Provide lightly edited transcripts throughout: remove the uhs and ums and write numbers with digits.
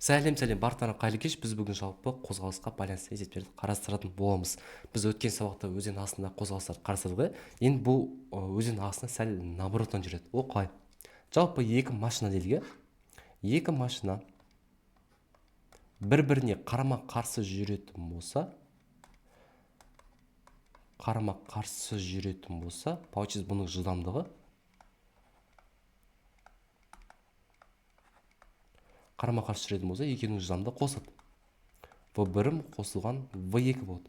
Сәлем, барлықтарыңа қайырлы кеш. Біз бүгін жалпы қозғалысқа байланысты есептерді қарастыратын боламыз. Біз өткен сабақта өзен ағысында қозғалыстарды қарастырдық. Енді бұл өзен ағысында сәл наобороттан жүреді. Ол қалай? Жалпы екі машина делік. Екі машина бір-біріне қарама-қарсы жүретін болса, получается бұның жылдамдығы қарама-қарсы жүретін болса, екеуінің жылдамдығы қосылады. V1 қосылған V2 болады.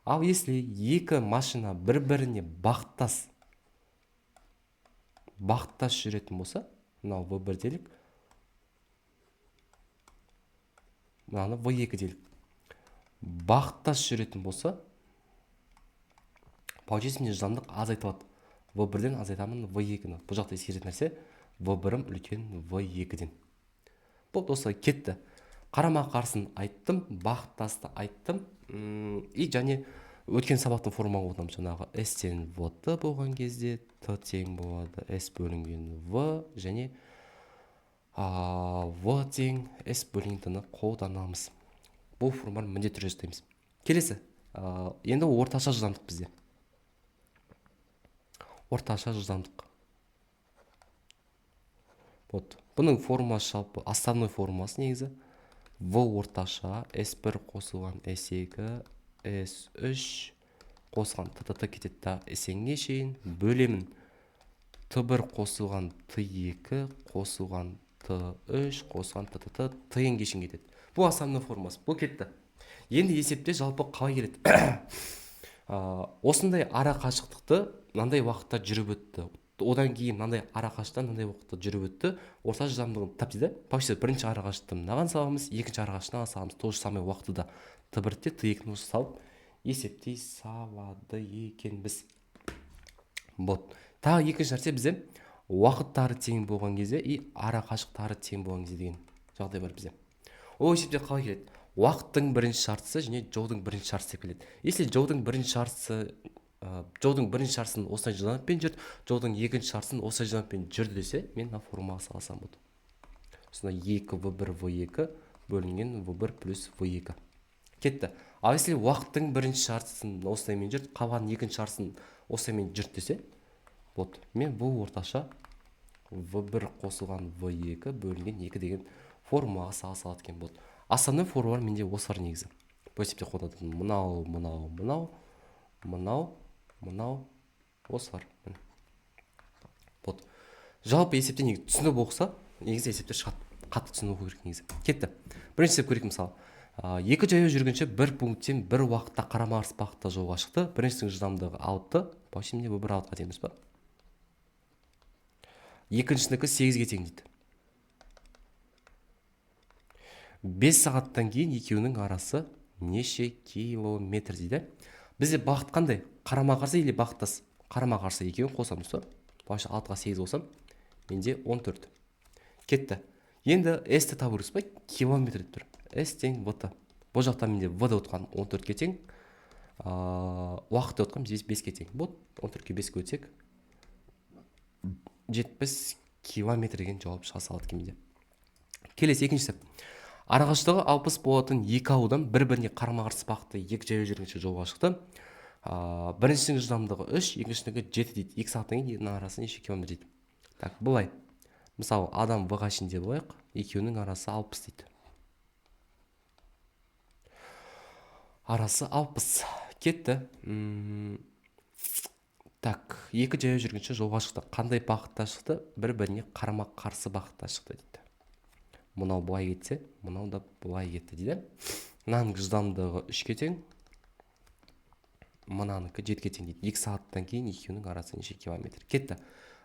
Ал если екі машина бір-біріне бағыттас жүретін болса, мынау V1 делік, мынаны V2 делік. Бағыттас жүретін болса, получается мен жылдамдық азайтылады. V1-ден азайтамын V2-ні. Бұл жақта ескеретін нәрсе V1 үлкен V2-ден. Бұл достар кетті. Қарама-қарсын айттым, бағыттасты айттым. И және өткен сабақтың формулаға отырмын, жаңағы S тең V болған кезде T тең болады S бөлінген V және V тең S бөлінген T-ны қолданамыз. Бұл формуланы міндетті түрде жасаймыз. Келесі, енді орташа жылдамдық бізде. Орташа жылдамдық. Бұның формуласы жалпы основной формуласы негізі V орташа S1 қосылған S2 S3 қосылған T кетеді да S-ге шейін бөлемін T1 қосылған T2 қосылған T3 қосылған T-ге шейін кетеді. Бұл основной формуласы. Бұл кетті. Енді есепте жалпы қалай келеді? Осындай ара қашықтықты мынандай уақытта жүріп өтті. Одан кейін мынандай ара қашықтан мынандай уақытта жүріп өтті. Орташа жылдамдығын тапты да. Почти бірінші ара қашықтықты мынаған саламыз, екінші ара қашықтан саламыз. То же самое уақытта T1-те T2-ні салып есептей салады екенбіз. Тағы екінші нәрсе бізде уақыттары тең болған кезде и ара қашықтары тең болған кезде деген жағдай бар бізде. Ол есепте қалай келеді? Уақыттың бірінші шартысы және жолдың бірінші шартысы деп келеді. Если жолдың бірінші шартысын осылай жылдамдықпен жүрді, жолдың екінші шартысын осылай жылдамдықпен жүрді десе, мен мына формулаға салсам болады. Сонда 2V1 V2 бөлінген V1 плюс V2. Кетті. Ал если уақыттың бірінші шартысын осылаймен жүрді, қалған екінші шартысын осылаймен жүрді десе, мен бұл орташа V1 қосылған V2 бөлінген 2 деген формулаға салады екен болады. Основной формулалар менде осылар негізі. Бұл есепте қолданатын мынау осылар. Жалпы есепте негізі түсініп оқыса, негізі есептер шығады. Қатты түсініп оқу керек негізі. Кетті. Бірінші есеп көрейік мысалы. Екі жаяу жүргінші бір пункттен бір уақытта қарама-қарсы бағытта жолға шықты. Біріншісінің жылдамдығы 6, почти бұл 6-ға дейміз ба? Екіншісінікі 8-ге тең дейді. 5 сағаттан кейін екеуінің арасы неше километр дейді. Бізде бағыт қандай? Қарама-қарсы или бағыттас? Қарама-қарсы екеуін қосамыз ба? Башы 6-ға 8 қосам, менде 14. Кетті. Енді S-ті табу керек па? Километр деп тұр. S тең V-ті. Бұл жақта менде V-ді отқан 14-ке тең. Уақытты отқан 5-ке тең. 14-ке 5-ке өтсек 70 километр деген жауап шыға салады кемеде. Келесі екіншісі. Арақашықтығы 60 болатын екі ауылдан бір-біріне қарама-қарсы бағытта екі жаяу жүргінші жолға шықты. Біріншісінің жылдамдығы 3, екіншісінікі 7 дейді. 2 сағаттан кейін арасы неше километр дейді. Так, былай. Мысалы, адам В-ға ішінде болайық, екеуінің арасы 60 дейді. Арасы 60. Кетті. Так, екі жаяу жүргінші жолға шықты. Қандай бағытта шықты? Бір-біріне қарама-қарсы бағытта шықты дейді. Мынау бұлай кетсе, мынау да бұлай кетті дейді. Мынаның жылдамдығы 3-ке тең, мынаныкі 7-ке тең дейді. 2 сағаттан кейін екеуінің арасы неше километр. Кетті.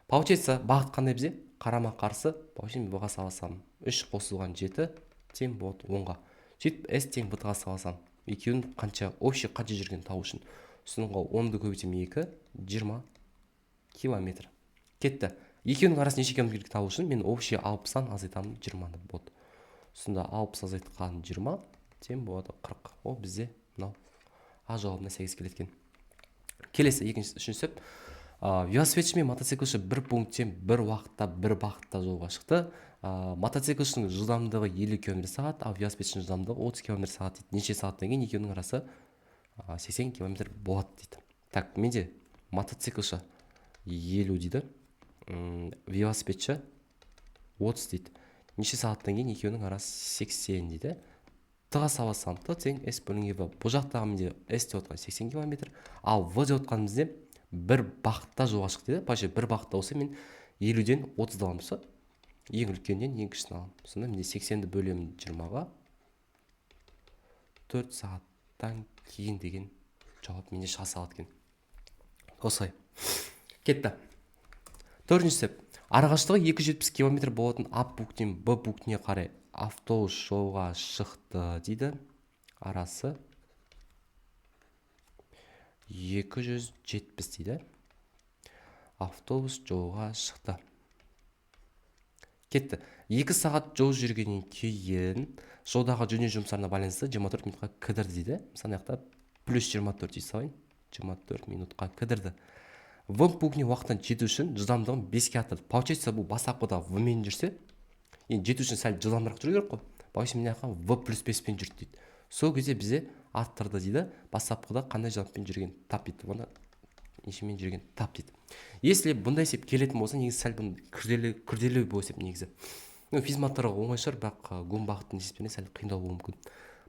Получается, бағыт қандай бізде? Қарама-қарсы, получается, мен бұға саласам 3 қосылған 7 тең болады 10-ға. Сөйтіп S тең V-ға саласам, екеуінің қанша жүрген тау үшін. Соңғы 10-ды көбейтем 2, 20 километр. Кетті. Екеуінің арасы неше километр табу үшін мен общий 60-ан азайтамын 20-ны болады. Сонда 60 азайтқан 20 тең болады 40. Ол бізде мынау А жауабына сәйкес келеді екен. Келесі үшінші велосипедші мен мотоциклші бір пункттен бір уақытта бір бағытта жолға шықты. Мотоциклшінің жылдамдығы 50 км/сағат, ал велосипедшінің жылдамдығы 30 км/сағат дейді. Неше сағаттан кейін екеуінің арасы 80 км болады дейді. Так, менде мотоциклші 50 дейді, велосипедші 30 дейді. Неше сағаттан кейін екеуінің арасы 80 дейді. Т-ға салсам Т тең S бөлінген В. Бұл жақтағы менде S деп отқан 80 км, ал В деп отқан бізде бір бағытта жолға шықты дейді. Паже бір бағытта болса мен 50-ден 30 аламын болса, ең үлкеннен ең кішісін аламын. Сонда менде 80-ді бөлемін 20-ға 4 сағаттан кейін деген жауап менде шыға салады екен. Осылай. Кетті. Төртіншісі, арақашықтығы 270 км болатын А пунктінен Б пунктіне қарай автобус жолға шықты дейді. Арасы 270 дейді. Автобус жолға шықты. Кетті. 2 сағат жол жүргеннен кейін жолдағы жөндеу жұмыстарына байланысты 24 минутқа кідірді дейді. Мысалы, яқта плюс 24 дей салайын. 24 минутқа кідірді. В пунктіне уақыттан жету үшін жылдамдығын 5-ке арттырды. Получается, бұл бастапқыда В мен жүрсе, енді жету үшін сәл жылдамырақ жүру керек қой. Получается, мен жаққа В плюс 5-пен жүрді дейді. Сол кезде бізе арттырды дейді. Бастапқыда қандай жылдамдықпен жүрген тап дейді. Оны нешемен жүрген тап дейді. Если бұндай есеп келетін болса, негізі сәл бұны күрделі бұл есеп негізі. Физматтарға оңай шығар, бірақ гум бағыттың есептеріне сәл қиындау болуы мүмкін.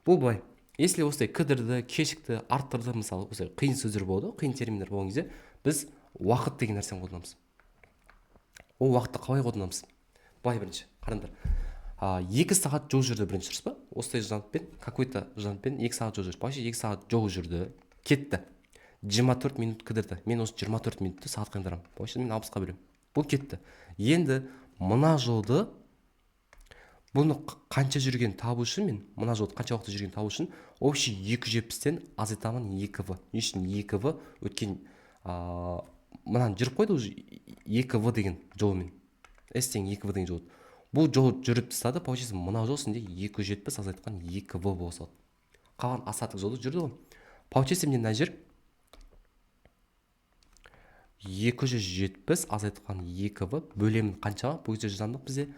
Бұл былай. Если осылай кідірді, кешікті, арттырды, мысалы, осылай қиын сөздер болды, қиын терминдер болған кезде, біз уақыт деген нәрсені қолданамыз. Ол уақытты қалай қолданамыз? Былай бірінші, қараңдар. 2 сағат жол жүрді бірінші, дұрыс па? Осылай жылдамдықпен, какой-то жылдамдықпен 2 сағат жол жүрді. Былайша 2 сағат жол жүрді, кетті. 24 минут кідірді. Мен осы 24 минутты сағатқа айналдырамын. Былайша мен 60-қа бөлемін. Бұл кетті. Енді мына жолды бұны қанша жүрген табу үшін, мен мына жолды қанша уақытта жүрген табу үшін, общий 270-тен азайтамын 2В. Не үшін 2В өткен мынаны жүріп қойды уже 2В деген жолмен. S тең 2В деген жол. Бұл жол жүріп тастады, получается, мына жол сінде 270 азайтқан 2В болса. Қалған асаттық жолды жүрді ғой. Получается, мне мына жер 270 азайтқан 2В бөлемін қаншаға? Бұл кезде жылдамдық бізде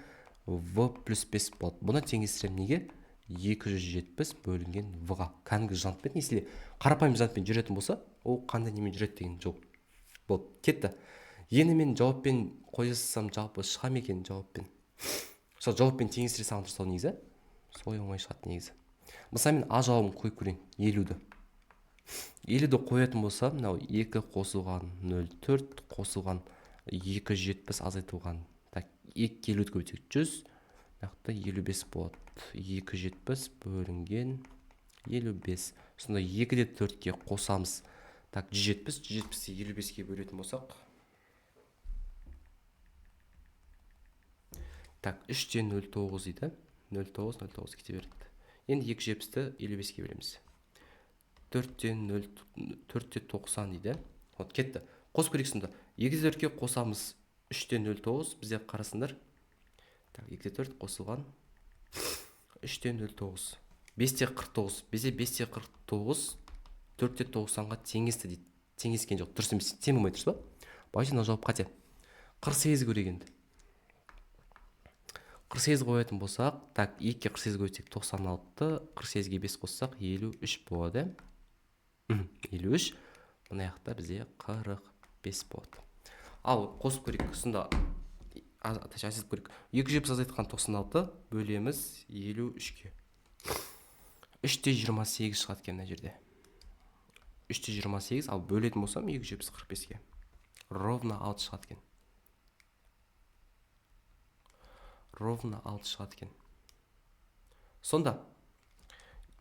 В плюс 5 болады. Бұны теңестірем неге? 270 бөлінген В-ға. Кәдімгі жылдамдықпен, если қарапайым жылдамдықпен жүретін болса, ол қандай немен жүреді деген жол болды. Кетті. Енді мен жауаппен қойсам жалпы шыға ма екен жауаппен? Сол жауаппен теңестіре салып тұрсау негізі. Солай оңай шығады негізі. Мысалы мен А жауабын қойып көрейін, 50-ді. 50-ді қоятын болса, мынау 2 қосылған 0,4 қосылған 270 азайтылған. Так, 2 көбейтсек 100, нақты 55 болады. 270 бөлінген 55. Сонда 2-де 4-ке қосамыз. Так, 170-ті 55-ке бөлетін болсақ. Так, 3-тен 0,9 дейді. 0,9 кете береді. Енді 270-ті 55-ке бөлеміз. 4-тен 90 дейді. Вот, кетті. Қос көрейік сонда. 2-де 4-ке қосамыз. 3-тен 0,9 бізде қарасындар. Так, 2-де 4 қосылған 3-тен 0,9. 5-те 49. Бізде 5-те 49 4-те 90-ға теңесті дейді. Теңескен жоқ. Дұрыс емес. Тең болмай тұрсыз ба? Бағана мына жауап қате. 48 көрейік енді. 48 қоятын болсақ, так, 2-ке 48 қойсақ 96-ты, 48-ге 5 қоссақ 53 болады. 53. Мына жақта бізде 45 болады. Ал қосып көрейік. Сонда азайтып көрейік. 270 азайтқан 96 бөлеміз 53-ке. 3-те 28 шығады екен мына жерде. 3-те 28, ал бөлетін болсам 270 45-ке. Ровно 6 шығады екен. Ровно 6 шығады екен. Сонда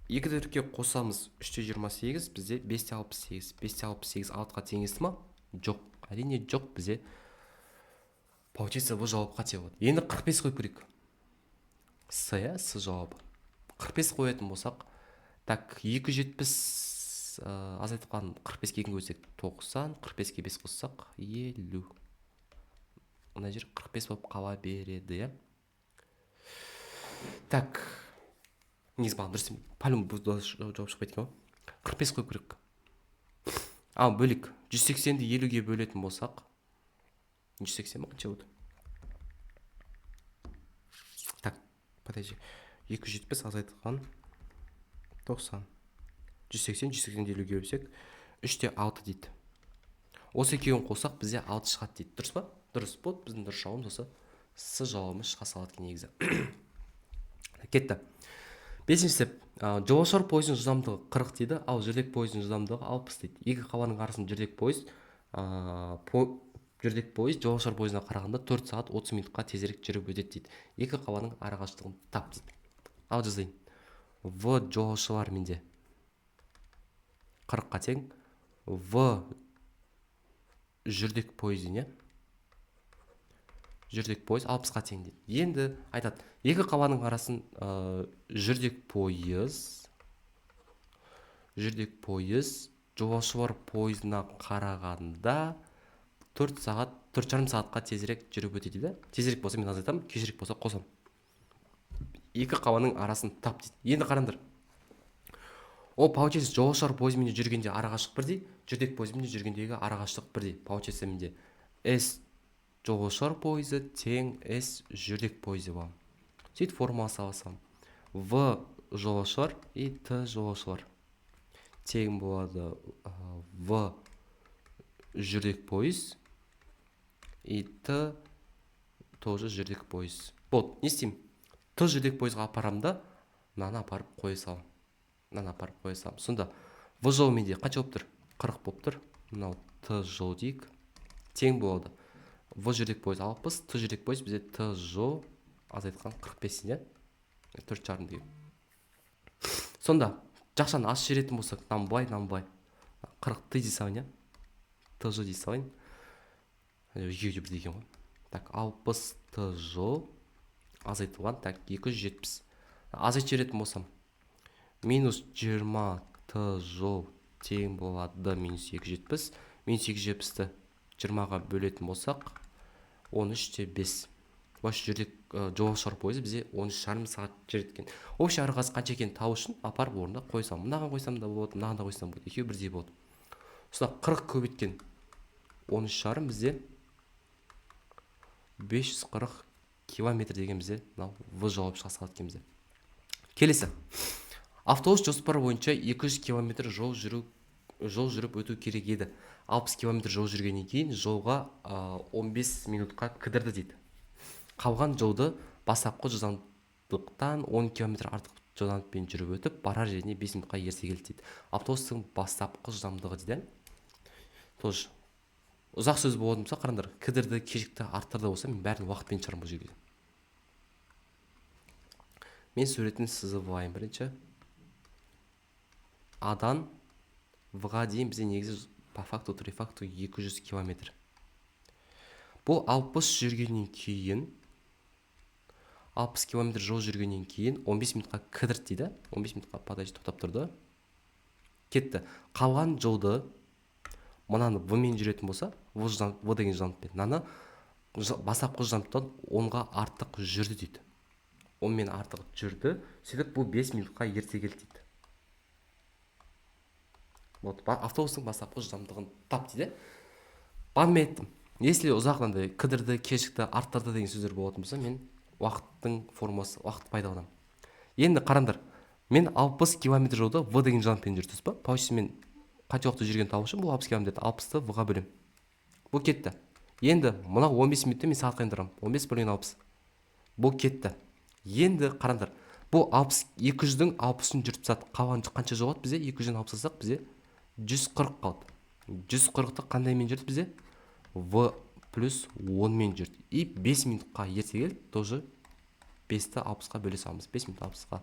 2-де 4-ке қосамыз 3-те 28, бізде 5-те 68. 5-те 68 6-қа теңесті ма? Жоқ. Әрине жоқ, бізде получается бұл жауап қате болады. Енді 45 қойып көрейік. С жауабы. 45 қоятын болсақ, так, 270 азайтқан 45-ке көсек 90, 45-ке 5 қоссақ 50. Мына жер 45 болып қала береді, я? Так, негіз бағын дұрыс. Пәлім бұл жауап шықпайды екен ғой. 45 қойып көрейік. бөлек 180-ді 50-ге бөлетін болсақ, 180 қанша болды? Так, подожди. 270 азайтылған 90. 180, 180-ді 50-ге бөлсек, 3-те 6 дейді. Осы екеуін қосақ, бізде 6 шығады дейді. Дұрыс па? Дұрыс. Болды, біздің дұрыс жауабымыз осы. С жауабымыз шыға салады екен негізі. Кетті. 5-ші жолаушылар пойыздың жылдамдығы 40 дейді, ал жүрдек пойыздың жылдамдығы 60 дейді. Екі қаланың арасында жүрдек пойыз жолаушылар пойызына қарағанда 4 сағат 30 минутқа тезірек жүріп өтеді дейді. Екі қаланың арақашықтығын тап дейді. Ал жазайын. В жолаушылар менде 40-қа тең, В жүрдек пойыз не? Жүрдек пойыз 60-қа тең дейді. Енді айтады, екі қаланың арасын жүрдек пойыз жолаушылар пойызына қарағанда 4,5 сағатқа тезірек жүріп өтеді дейді. Тезірек болса мен азайтамын, кешірек болса қосам. Екі қаланың арасын тап дейді. Енді қараңдар. Ол получается жолаушылар пойызымен жүргенде арақашықтық бірдей, жүрдек пойызымен жүргендегі арақашықтық бірдей. Получается менде S жолаушылар пойызы тең S жүрдек пойызы бар. Сөйтіп формула салсам, В жолаушылар и Т жолаушылар тең болады В жүрдек пойыз и Т тоже жүрдек пойыз. Болды, не істеймін? Т жүрдек пойызға апарамда, мынаны апарып қоя салам. Сонда В жол менде қанша болып тұр? 40 болып тұр. Мынау Т жол дейік. Тең болады. В жүрдек пойыз 60, Т жүрдек пойыз бізде Т жол азайтқан 45 не? 4,5 дейік. Сонда жақшаны аш жеретін болсақ, намбай 40 Т дей салайын, Т жол дей салайын. Екеуі де бірдей екен ғой. Так, 60 Т жол азайтылған, так, 270. Азайт жеретін болсам, минус 20 Т жол тең болады минус 270. Минус 270-ті 20-ға бөлетін болсақ, 13-те 5. Баш жүрдек жолаушылар пойызы бізде 13,5 сағат жүреді екен. Общий арақасы қанша екенін табу үшін апарып орында қойсам. Мынаған қойсам да болады, мынаған да қойсам болады. Екеуі бірдей болады. Сонда 40 көбейткен 13,5 бізде 540 километр деген бізде мынау В жауап шыға салады екен бізде. Келесі. Автобус жоспар бойынша 200 километр жол жүріп өту керек еді. 60 километр жол жүргеннен кейін жолға 15 минутқа кідірді дейді. Қалған жолды бастапқы жылдамдықтан 10 км артық жылдамдықпен жүріп өтіп, барар жеріне 5 минутқа ерте келді дейді. Автобустың бастапқы жылдамдығы дейді. Тоже ұзақ сөз болатын болса, қараңдар, кідірді, кешікті, арттырды болса, мен бәрін уақытпен шығарам бұл жерге. Мен суретін сызып алайын бірінші. А-дан В-ға дейін бізде негізі по факту 200 километр. Бұл 60 жүргеннен кейін 60 километр жол жүргеннен кейін 15 минутқа кідірді дейді. 15 минутқа подожди тоқтап тұрды. Кетті. Қалған жолды мынаны В-мен жүретін болса, В деген жылдамдықпен, мынаны бастапқы жылдамдықтан 10-ға артық жүрді дейді. 10-мен артық жүрді, сөйтіп бұл 5 минутқа ерте келді дейді. Вот, автобустың бастапқы жылдамдығын тап дейді. Бағана мен айттым, если ұзақланды, кідірді, кешікті, арттырды деген сөздер болатын болса, мен уақыттың формасы, уақыт пайдаланамын. Енді қараңдар, мен 60 км жолда В деген жылдамдықпен жүрдім ба? Получается мен қанша уақытта жүрген табу үшін бұл 60 км 60-ты В-ға бөлем. Бұл кетті. Енді мынау 15 минутта мен сағатқа айналдырамын. 15 бөлген 60. Бұл кетті. Енді қараңдар, бұл 200-дің 60-ын жүріп сат, қалған қанша жол қалды бізде? 200-ден 60 алсақ бізде 140 қалды. 140-ты қандай мен жүрді бізде? В плюс 10 мен жүрді. И 5 минутқа ерте келді, тоже 5-ті 60-қа бөле саламыз. 5 минут 60-қа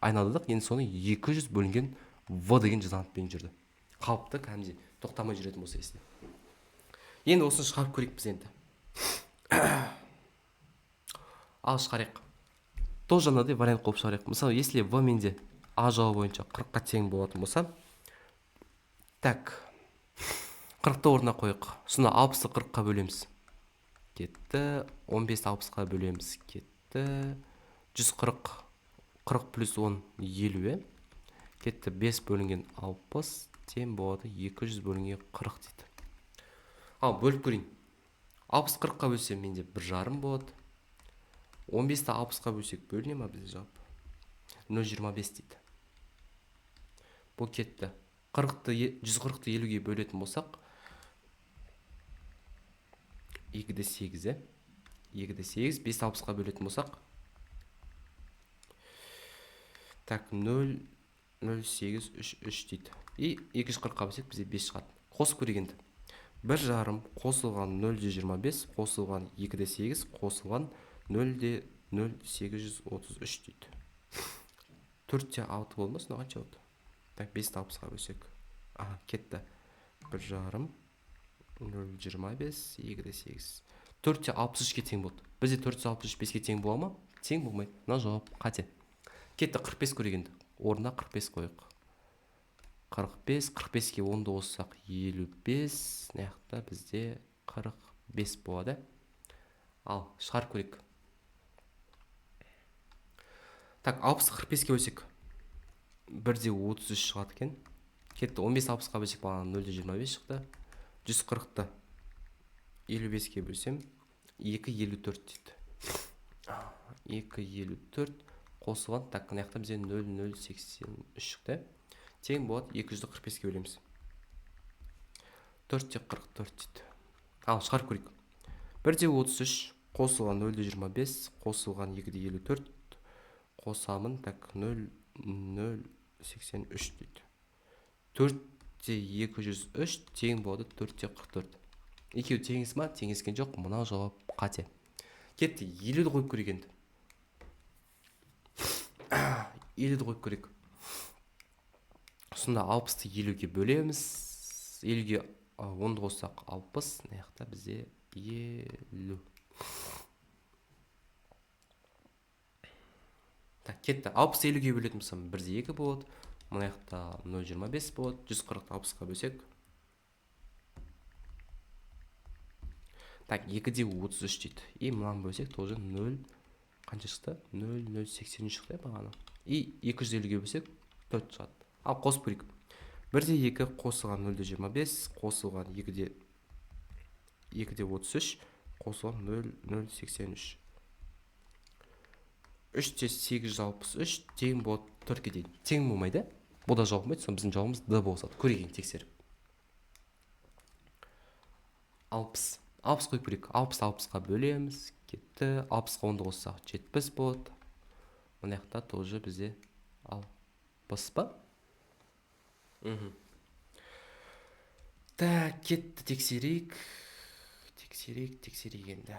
айналдырдық. Енді соны 200 бөлінген В деген жылдамдықпен жүрді. Қалыпты кәдімгідей тоқтамай жүретін болса есте. Енді осыны шығарып көрейік біз енді. Ал шығарайық. Тоже мынандай вариант қойып шығарайық. Мысалы, если В менде А жауабы бойынша 40-қа тең болатын болса, так, 40-ты орнына қойық. Сонда 60-ты 40-қа бөлеміз. Кетті. 15-ті 60-қа бөлеміз. Кетті. 140. 40 плюс 10 50. Кетті. 5 бөлінген 60. тең болады 200 бөлінген 40 дейді. Ал бөліп көрейін. 60 40-қа бөлсем менде 1,5 болады. 15-ті 60-қа бөлсек бөліне ма бізде жауап? 0,25 дейді. Бұл кетті. 140-ты 50-ге бөлетін болсақ 2-де 8, 2-де 8, 5-ті 60-қа бөлетін болсақ так 0, 0,8, 3 дейді. И 240-қа бөлсек бізде 5 шығады. Қосып көрейік енді. 1,5 қосылған 0,25 қосылған 2-де 8 қосылған 0,833 дейді. 4-те 6 болмас, қанша болды? Так, 5-ті 60-қа бөлсек. Кетті. 1,5 0,25 2-де 8. 4-те 63-ке тең болды. Бізде 463 5-ке тең бола ма? Тең болмайды. Мына жауап қате. Кетті 45 көрейік енді. Орнына 45 қойық. 45, 45-ке 10-ды қоссақ 55, мынаяқта бізде 45 болады. Ал, шығарып көрейік. Так, 60-ты 45-ке бөлсек 1-де 33 шығады екен. Кетті 15-ті 60-қа бөлсек бағана 0,25 шықты. 140-ты 55-ке бөлсем 2,54 дейді. 2,54 қосылған, так, мынаяқта бізде 0,083 шықты. Тең болады 245-ке бөлеміз. 4-те 44 дейді. Ал, шығарып көрейік. 1-де 33 қосылған 0,25 қосылған 2,54 қосамын, так, 0,083 дейді. 4-те 203 тең болады 4-те 44. Екеуі теңіз ма? Теңескен жоқ. Мынау жауап қате. Кетті. 50-ді қойып көрейік енді. 50-ді қойып көрейік. Сонда 60-ты 50-ге бөлеміз. 50-ге 10-ды қоссақ 60, мынаяқта бізде 50. Так, кетті. 60-ты 50-ге бөлетін болсам 1-де 2 болады. Мынаяқта 0,25 болады. 140-ты 60-ға бөлсек. Так, 2-де 33 дейді. И мынаны бөлсек тоже 0 қанша шықты? 0,083 шықты бағана. И 250-ге бөлсек 4 шығады. Ал, қосып көрейік. 1-де 2 қосылған 0,25 қосылған 2-де 33 қосылған 0,083. 3-те 863 тең болады 4-ке дейін. Тең болмайды. Бұл да жауап болмайды. Соны біздің жауабымыз Д болсады. Көрейік тексеріп. 60. 60 қойып көрейік. 60-ға бөлеміз. Кетті. 60-ға 10-ды қоссақ 70 болады. Мынаяқта тоже бізде 60 па? Так, кетті. Тексерейік. Тексерейік енді.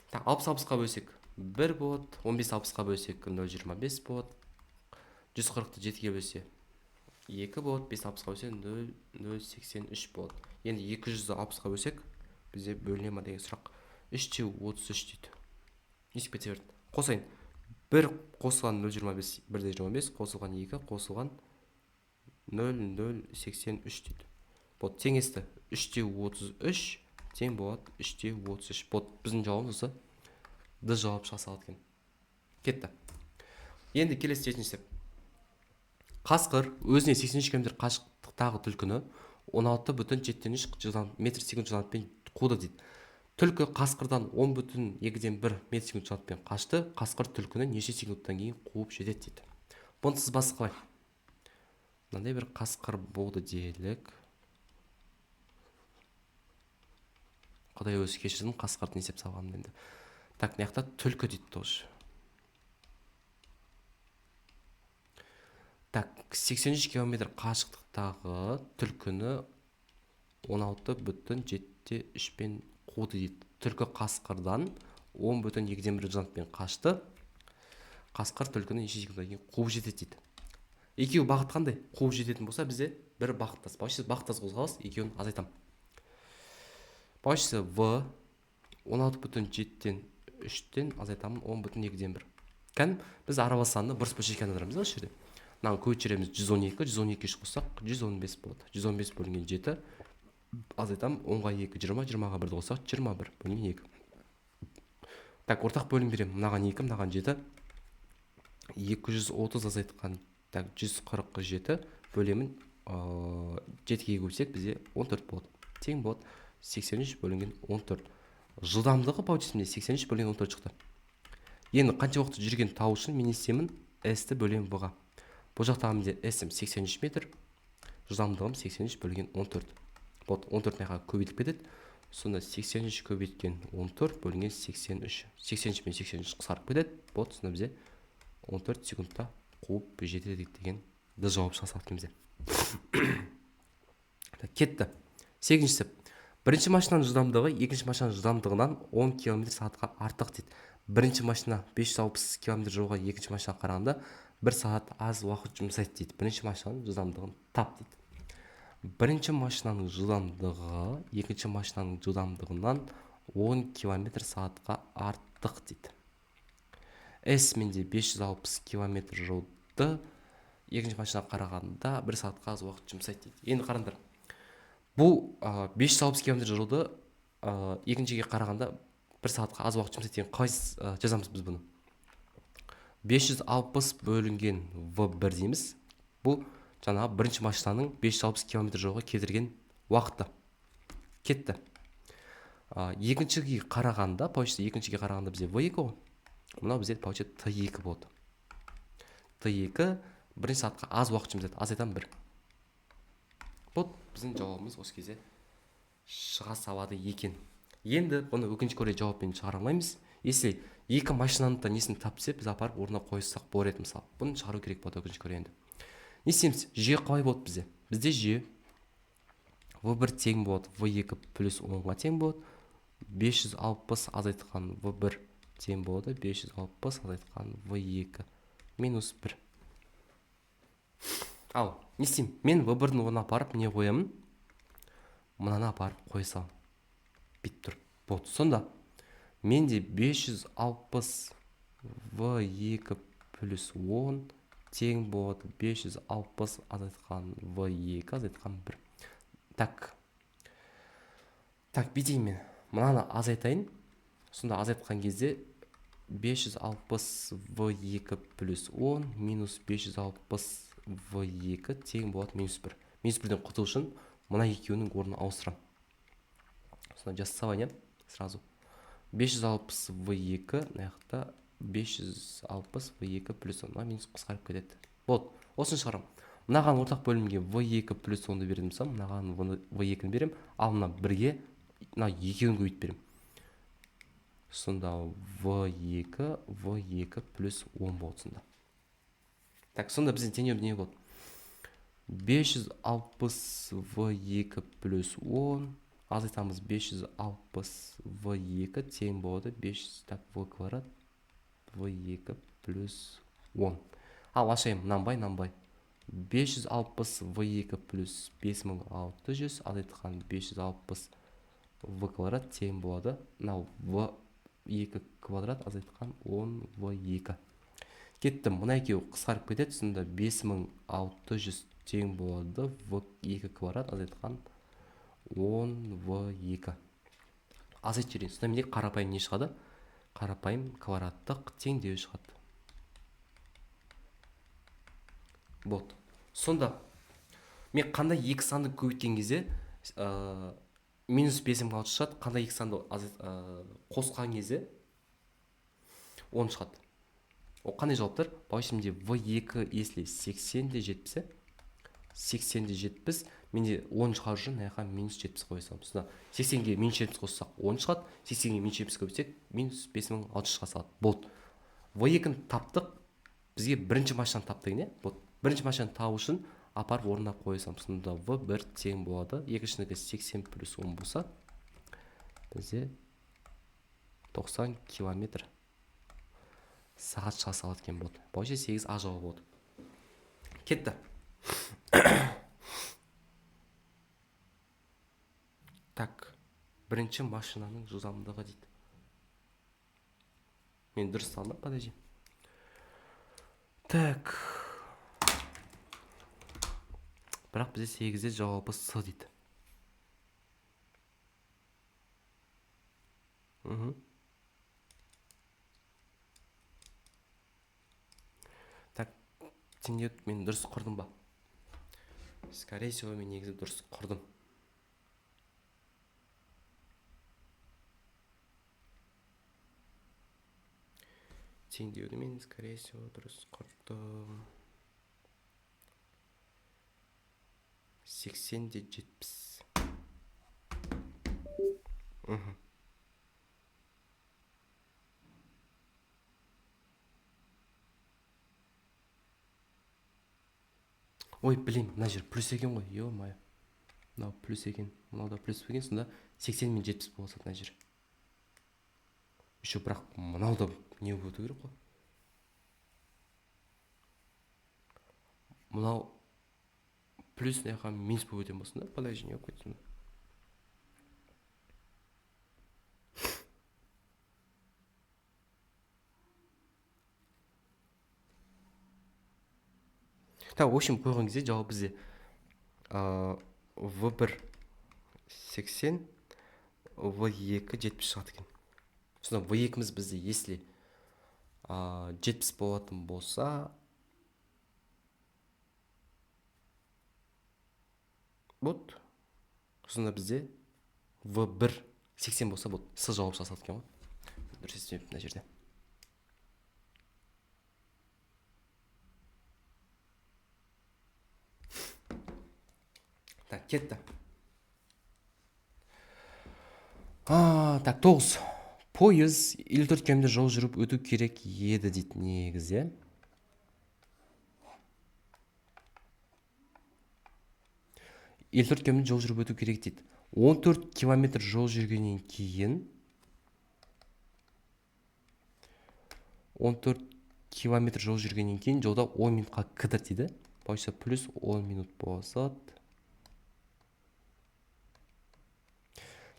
Так, 60-ға бөлсек 1 болады. 15-60-ға бөлсек 0,25 болады. 140-ты 7-ге бөлсе 2 болады. 5-60-ға бөлсе 0,083 болады. Енді 260-ға бөлсек бізде бөліне ма деген сұрақ. 3-те 33 дейді. Есіп кете берді. Қосайын. 1 қосылған 0,25, 1-де 25 қосылған 2 қосылған 0,083 дейді. Бұл теңесті 3-те 33 тең болады 3-те 33. Бұл біздің жауабымыз осы. Д жауап шыға салады екен. Кетті. Енді келесі жетіншісі. Қасқыр өзіне 83 км қашықтықтағы түлкіні 16,73 метр секунд жылдамдықпен қуды дейді. Түлкі қасқырдан 10,2-ден 1 метр секунд жылдамдықпен қашты. Қасқыр түлкіні неше секундтан кейін қуып жетеді дейді. Бұны сызбасы қалай? Мынандай бір қасқыр болды делік. Құдай өзі кешірсін, қасқырды есеп салғанмын енді. Так, мынаяқта түлкі дейді тоже. Так, 83 км қашықтықтағы түлкіні 16,73-пен қуды дейді. Түлкі қасқырдан 10,2-ден 1 жылдамдықпен қашты. Қасқыр түлкіні неше секундтан кейін қуып жетеді дейді. Екеуі бағыт қандай? Қуып жететін болса бізде бір бағыттас. Бағыттас қозғалыс, екеуін азайтамын. Бағыттасы В 16,7-ден 3-тен азайтамын 10,2-ден 1. Кән біз аралас санды бұрыс бөлшекке айналдырамыз осы жерде. Мынаны көшіреміз 112, 112-ке қоссақ 115 болады. 115 бөлінген 7 азайтамын 10-ға 2, 20, 20-ға 1-ді қоссақ 21 бөлінген 2. Так, ортақ бөлім беремін. Мынаған 2, мынаған 7. 230 азайтқан, так, 147 бөлемін 7-ге көбейтсек бізде 14 болады. Тең болады 83 бөлінген 14. Жылдамдығы получится 83 бөлінген 14 шықты. Енді қанша уақыт жүрген тау үшін мен естемін S-ті бөлемін бұға. Бұл жақтағы менде S-ім 83 метр, жылдамдығым 83 бөлінген 14. Вот 14 меға көбейтіп кетеді. Сонда 83 көбейткен 14 бөлінген 83. 83 мен 83 қысқарып кетеді. Вот сонда бізде 14 секундта қуып жетеді деген ды жауап шығасақ бізде. Кетті. 8-шісі. Бірінші машинаның жылдамдығы екінші машинаның жылдамдығынан 10 км сағатқа артық дейді. Бірінші машина 560 км жолға екінші машинаға қарағанда 1 сағат аз уақыт жұмсайды дейді. Бірінші машинаның жылдамдығын тап дейді. Бірінші машинаның жылдамдығы екінші машинаның жылдамдығынан 10 км сағатқа артық дейді. S менде 560 км жолды екінші машинаға қарағанда 1 сағатқа аз уақыт жұмсайды дейді. Енді қараңдар. Бұл 560 км жолды екіншіге қарағанда 1 сағатқа аз уақыт жұмсайды деген қалай жазамыз біз бұны? 560 бөлінген V1 дейміз. Бұл жаңағы бірінші машинаның 560 км жолға кетірген уақыты. Кетті. Екіншіге қарағанда, екіншіге қарағанда бізде V2 ғой. Мынау бізде T2 болды. T2 бірінші сағатқа аз уақыт жұмсайды. Аз айтам 1. Бұл біздің жауабымыз осы кезде шыға салады екен. Енді бұны өкінішке орай жауаппен шығара алмаймыз. Если екі машинаның да несін тапса, біз апарып орнына қойсақ болар еді мысалы. Бұны шығару керек болады өкінішке орай енді. Не істейміз? Жүйе қалай болады бізде? Бізде жүйе V1 тең болады V2 плюс 10-ға тең болады. 560 азайтқан V1 тең болады 560 азайтқан V2 минус 1. Ал, не істеймін? Мен V1-дің орнына апарып не қоямын? Мынаны апарып қойсам. Бит тұр. Болды. Сонда менде 560 V2 плюс 10 тең болады 560 азайтқан V2 азайтқан 1. Так, бетейін мен. Мынаны азайтайын. Сонда азайтқан кезде 560 V2 плюс 10 минус 560 V2 тең болады минус 1. Минус 1-ден құтылу үшін мына екеуінің орнын ауыстырам. Сонда жасавайын, сразу. 560 V2, наяқта 560 V2 плюс 10 минус қысқарып кетеді. Болды. Осын шығарам. Мынаған ортақ бөлімге V2 плюс 10-ды бердім сам, мынаған V2-ні берем, ал мына 1-ге мына екеуін көбейт берем. Сонда V2 плюс 10 болды сонда. Так, сонда біздің теңеу не болды? 560 V2 плюс 10 азайтамыз 560 V2 тең болады 5 так V квадрат V2 плюс 10. Ал ашайым, нанбай. 560 V2 плюс 5600 азайтқан 560 V квадрат тең болады. Мынау V2 квадрат азайтқан 10 V2. Кеттім, мына екеуі қысқарып кетеді. Сонда 5600 тең болады V2 квадрат азайтқан 10 V2. Азайт жүрейін. Сонда менде қарапайым не шығады? Қарапайым квадраттық теңдеу шығады. Болды. Сонда мен қандай екі санды көбейткен кезде минус 5-ім шығады. Қандай екі санды қосқан кезде 10 шығады. О, қандай жауаптар? Бауышымде V2 если 80 де 70, 80 де 70, менде 10 шығар үшін аяқа минус 70 қойсам. Сонда 80-ге минус 70 қоссақ 10 шығады, 80-ге минус 70 көбейтсек минус 5600 шыға салады. Болды. V2-ні таптық, бізге бірінші машинаны таптық, не? Болды. Бірінші машинаны табу үшін апарып орнына қойсам. Сонда V1 тең болады. Екіншінікі 80 плюс 10 болса, бізде 90 км сағат шыға салады екен болды. Бойынша 8 А жауабы болды. Кетті. Так, бірінші машинаның жылдамдығы дейді. Мен дұрыс салдым, подожди. Так. Бірақ бізде 8-де жауабы С дейді. Так, теңдеу мен дұрыс құрдым ба? скорее всего мен негізі дұрыс құрдым. Теңдеуді мен скорее всего дұрыс құрдым. 80 де 70. Ой, білем, мына жер плюс екен ғой, ё-моё. Мынау плюс екен, мынау да плюс екен, сонда 80 мен 70 болса мына жер. Еще бірақ мынау да не өту керек қой. Мынау плюс мына жаққа минус болып өтетін болсын да, подожди, не болып кетсін. Так, в общем, қойған кезде жауап бізде В1 80, В2 70 шығады екен. Сонда В2-міз бізде если 70 болатын болса, вот, сонда бізде В1 80 болса, вот, С жауап жасалады екен ғой. Дұрыс естімеппін мына жерде. Так, кетті. Так, 9. Пойыз 54 км жол жүріп өту керек еді дейді негізі. Елтөрт км жол жүріп өту керек дейді. 14 км жол жүргеннен кейін 14 км жол жүргеннен кейін жолда 10 минутқа кідір дейді. Бойса плюс 10 минут болады.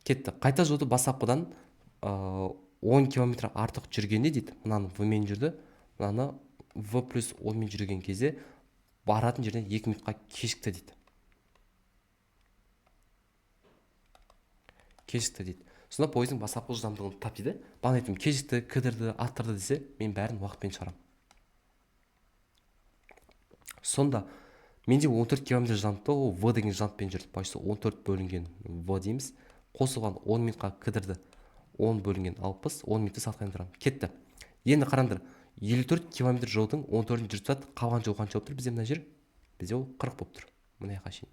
Кетті. Қайта жолды бастапқыдан 10 км артық жүргенде дейді. Мынаны В мен жүрді. Мынаны В плюс 10 мен жүрген кезде баратын жерден 2 минутқа кешікті дейді. Кешікті дейді. Сонда пойыздың бастапқы жылдамдығын тап дейді. Баған айтым кешікті, кідірді, аттырды десе, мен бәрін уақытпен шығарам. Сонда менде 14 км жылдамдығы В деген жылдамдықпен жүрді. Бойса 14 бөлінген В дейміз. Қосылған 10 минутқа кідірді. 10 бөлінген 60, 10 минутты сатқайын тұрам. Кетті. Енді қараңдар, 54 км жолдың 14-ін жүріп сат, қалған жол қанша болып тұр бізде мына жер? Бізде ол 40 болып тұр. Мына жаққа шейін.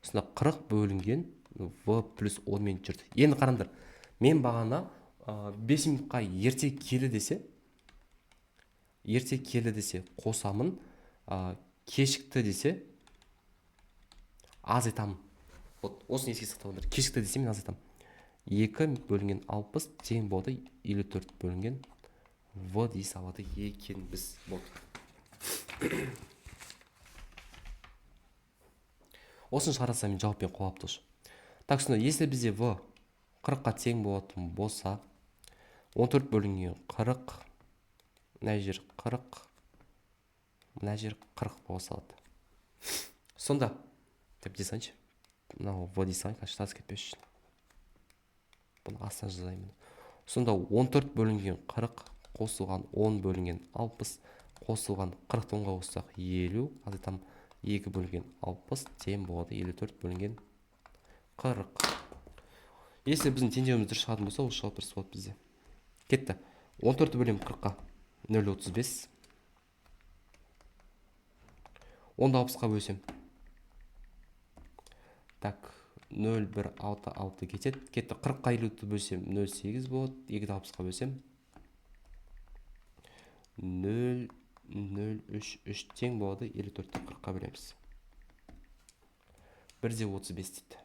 Сонда 40 бөлінген В плюс 10 минут жүрді. Енді қараңдар, мен бағана 5 минутқа ерте келі десе қосамын, кешікті десе аз айтамын. Вот, осыны еске сақтаңдар. Кешікті десе мен аз айтамын. 2 бөлінген 60 тең болды 54 бөлінген В дей салады екен біз. Болды. Осын шығараса мен жауаппен қоғап тұш. Так, сонда, если бізде В 40-қа тең болатын болса, 14 бөлінген 40, мына жер 40, мына жер 40 болсалады. Сонда, деп десаңшы, мынау В дейсаң, қаштасы кетпеш үшін. Бұны астан жазаймын. Сонда 14 бөлінген 40, қосылған 10 бөлінген 60, қосылған 40 10-ға қоссақ 50, азайтам 2 бөлінген 60 тең болады 54 бөлінген 40. Если біздің теңдеуіміз дұрыс шығатын болса, ол жауап дұрыс болады бізде. Кетті. 14 бөлем 40-қа 0,35. 10-ды 60-қа бөлсем. Так, 0,166 кетеді. Кетті. 40-қа 50-ді бөлсем 0,8 болады. 2-ді 60-қа бөлсем 0,033 тең болады. 54-ті 40-қа бөлеміз. 1,35 дейді.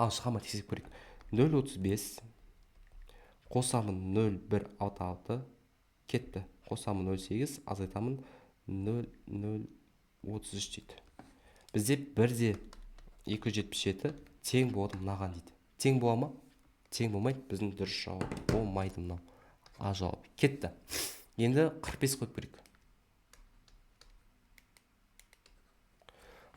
Ал шығама тексеріп көрейік. 0,35 қосамын 0,166 кетті. Қосамын 0,8 азайтамын 0,033 дейді. Бізде 1,277 тең болады мынаған дейді. Тең бола ма? Тең болмайды. Біздің дұрыс жауап болмайды мынау. А жауап. Кетті. Енді 45 қойып көрейік.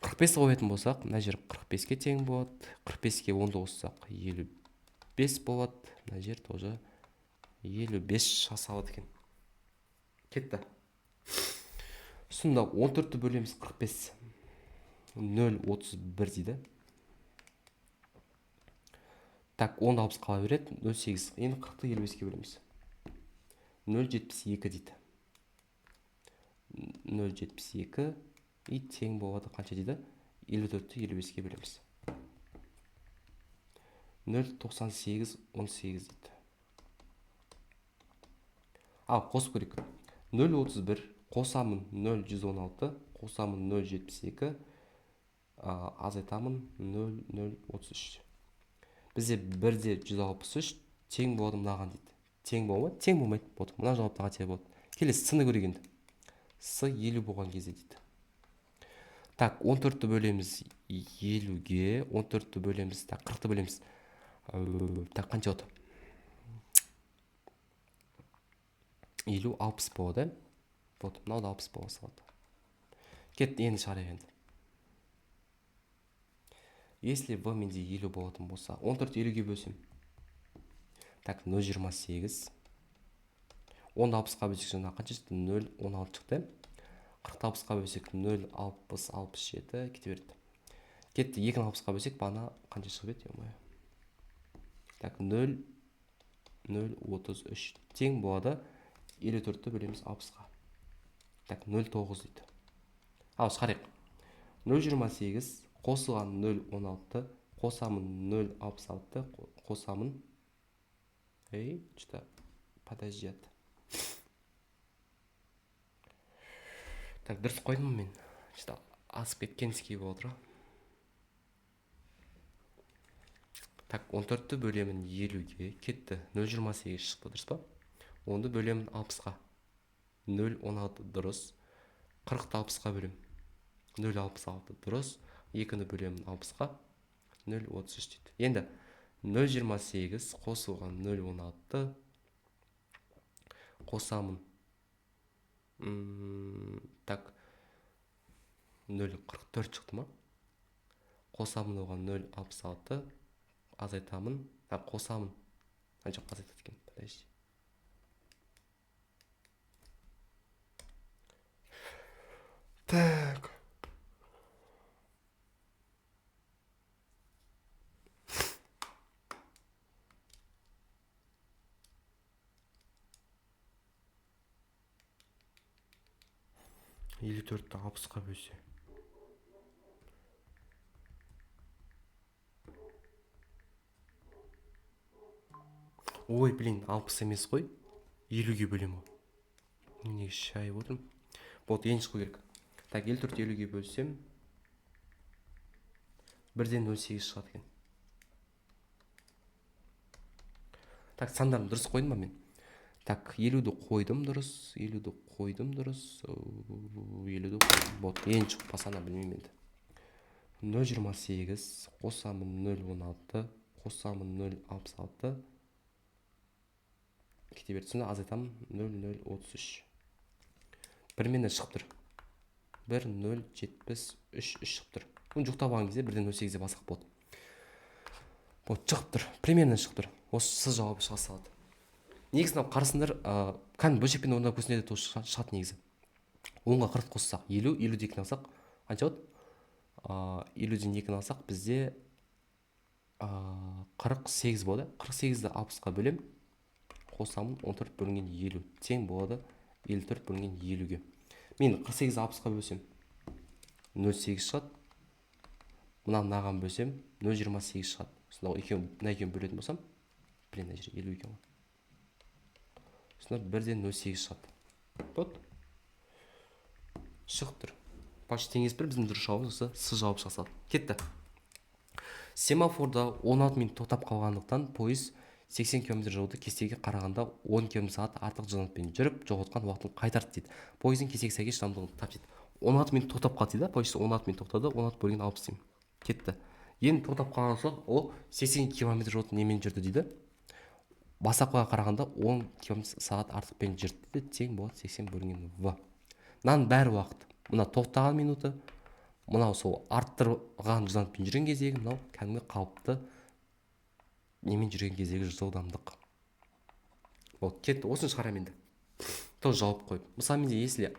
45 қоятын болсақ, мына жер 45-ке тең болады. 45-ке 10-ды қоссақ 55 болады. Мына жер тоже 55 жасалады екен. Кетті. Сонда 14-ті бөлеміз 45. 0,31 дейді. Так, 10 60 қала береді. 0,8. Енді 40-ты 55-ке бөлеміз. 0,72 дейді. 0,72 и тең болады қанша дейді? 54-ті 55-ке бөлеміз. 0,98 18 дейді. Ал қосып көрейік. 0,31 қосамын 0,116 қосамын 0,72 азайтамын 0,033. Бізде 1,163 тең болады мынаған дейді. Тең бола ма? Тең болмайды. Мына жауапты қате болады. Келесі с-ны көрейік енді. С 50 болған кезде дейді. Так, 14-ті бөлеміз 50-ге, 14-ті бөлеміз, так, 40-ті бөлеміз. Так, қанша болады? 50 60 болады. Вот, мынау да 60 бола салады. Кет, енді шығарайық енді. Если в менде 50 болатын болса, 14 50-ге бөлсем. Так, 0,28. 10 60-қа бөлсек жаңа қанша шықты? 0,16 шықты. 40 60-қа бөлсек 0,60 67 кете береді. Кетті, 2 60-қа бөлсек бана қанша шығып еді? Так, 0,33 тең болады. 54-ті бөлеміз 60-қа. Так, 0,9 дейді. Ал шығарайық. 0,28 қосылған 0,16 қосамын 0,66 қосамын. Что-то подожди. Так, дұрыс қойдым мен. Что-то асып кеткенский болып отыр. Так, 14-ті бөлемін 50-ге кетті. 0,28 шықты, дұрыс па? 10-ды бөлемін 60-ға. 0,16 дұрыс. 40-ті 60-ға бөлем. 0,66 дұрыс. 2-ні бөлемін 60-ға. 0,33 дейді. Енді 0,28 қосылған 0,16 қосамын. Так, 0,44 шықты ма? Қосамын оған 0,66 азайтамын. Так, қосамын. Қанша азайтады екен? Подожди. Так. Елу төртті 60-қа бөлсе. Ой, блин, 60 емес қой. 50-ге бөлем ол. Неге шайып отырмын? Вот, енді шығу керек. Так, 54 50-ге бөлсем 1,08 шығады екен. Так, сандарын дұрыс қойдым ба мен? Так, 50-ді қойдым дұрыс, 50-ді қойдым дұрыс, 50-ді қойдым. Вот, енді шығып пасана білмеймін енді. 0,28 қосамын 0,16 қосамын 0,66 кете берді. Сонда азайтамын 0,033. Бірменен шығып тұр. 1,073 шығып тұр. Оны жоқтап алған кезде 1,08-де басақ болды. Вот, шығып тұр. Примерно шығып тұр. Осы сыз жауабы шыға салады. Негізі қарасындар, кән бөлшекпен орындап көсінеді тоғы шығады негізі. 10-ға 40 қоссақ, 50, 50-де 2-ні алсақ, қанша болады? 50-ден 2-ні алсақ, бізде 48 болады. 48-ді 60-қа бөлем. Қосамын 14 бөлінген 50. Тең болады 54 бөлінген 50-ге. Мен 48-ді 60-қа бөлсем 0,8 шығады. Мынаған бөлсем 0,28 шығады. Сонда екеуін бөлетін болсам, блин, мына жері 50 екен ғой. Сонда 1,08 шығады. Вот. Шығып тұр. Почти теңес бір біздің дұрыс жауабымыз с жауап шығасады. Кетті. Семафорда 16 минут тоқтап қалғандықтан пойыз 80 км жолды кестеге қарағанда 10 км сағат артық жылдамдықпен жүріп, жоғалтқан уақытын қайтарды дейді. Пойыздың кестеге сәйкес жылдамдығын тап дейді. 16 минут тоқтап қалды дейді. Пойыз 16 минут тоқтады, 16 бөлінген 60 деймін. Кетті. Енді тоқтап қалған соң ол 80 км жолды немен жүрді дейді. Басақоға қарағанда 10 км сағат артықпен жүрді дейді. Тең болады 80 бөлінген в. Мынаның бәрі уақыт. Мына тоқтаған минуты, мынау сол арттырған жылдамдықпен жүрген кездегі, мынау кәдімгі қалыпты немен жүрген кездегі жылдамдық. Вот, кетті. Осыны шығарамын енді. Тоже жауап қойып. Мысалы менде если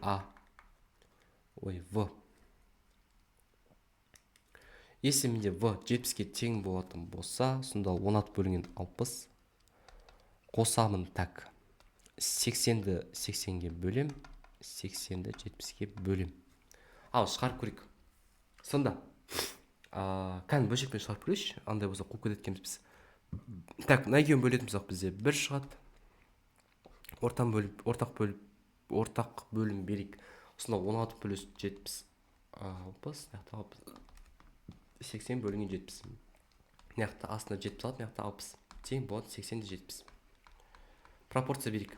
в если менде в 70-ке тең болатын болса, сонда 16 бөлінген 60 қосамын. Так, 80-ді 80-ге бөлем, 80-ді 70-ге бөлем. Ал шығарып көрейік. Сонда кән бөлшекпен шығарып көрейікші, андай болса қуып кететкенбіз біз. Так, найгеуін бөлетін болсақ бізде 1 шығады. Ортақ бөлім берейік. Сонда 16 плюс 70 60, 80 бөлінген 70. Мыяқта астына 70 алып, мыяқта 60. Тең болады 80-де 70. Пропорция берейік.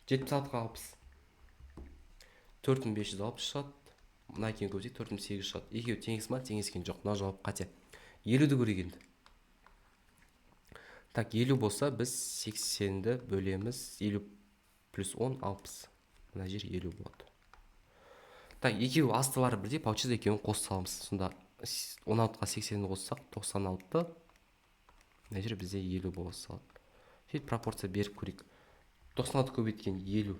76-ға 60. 4560 шығады. Мына екеуін көбейтсек 4800 шығады. Екеуі теңес ма? Теңескен жоқ. Мына жауап қате. 50-ді көрейік енді. Так, 50 болса біз 80-ді бөлеміз. 50 плюс 10 60. Мына жер 50 болады. Так, екеуі астылары бірдей, получается екеуін қосып саламыз. Сонда 16-ға 80-ді қоссақ 96. Мына жер бізде 50 болып салады. Сөйтіп пропорция беріп көрейік. 96 көбейткен 50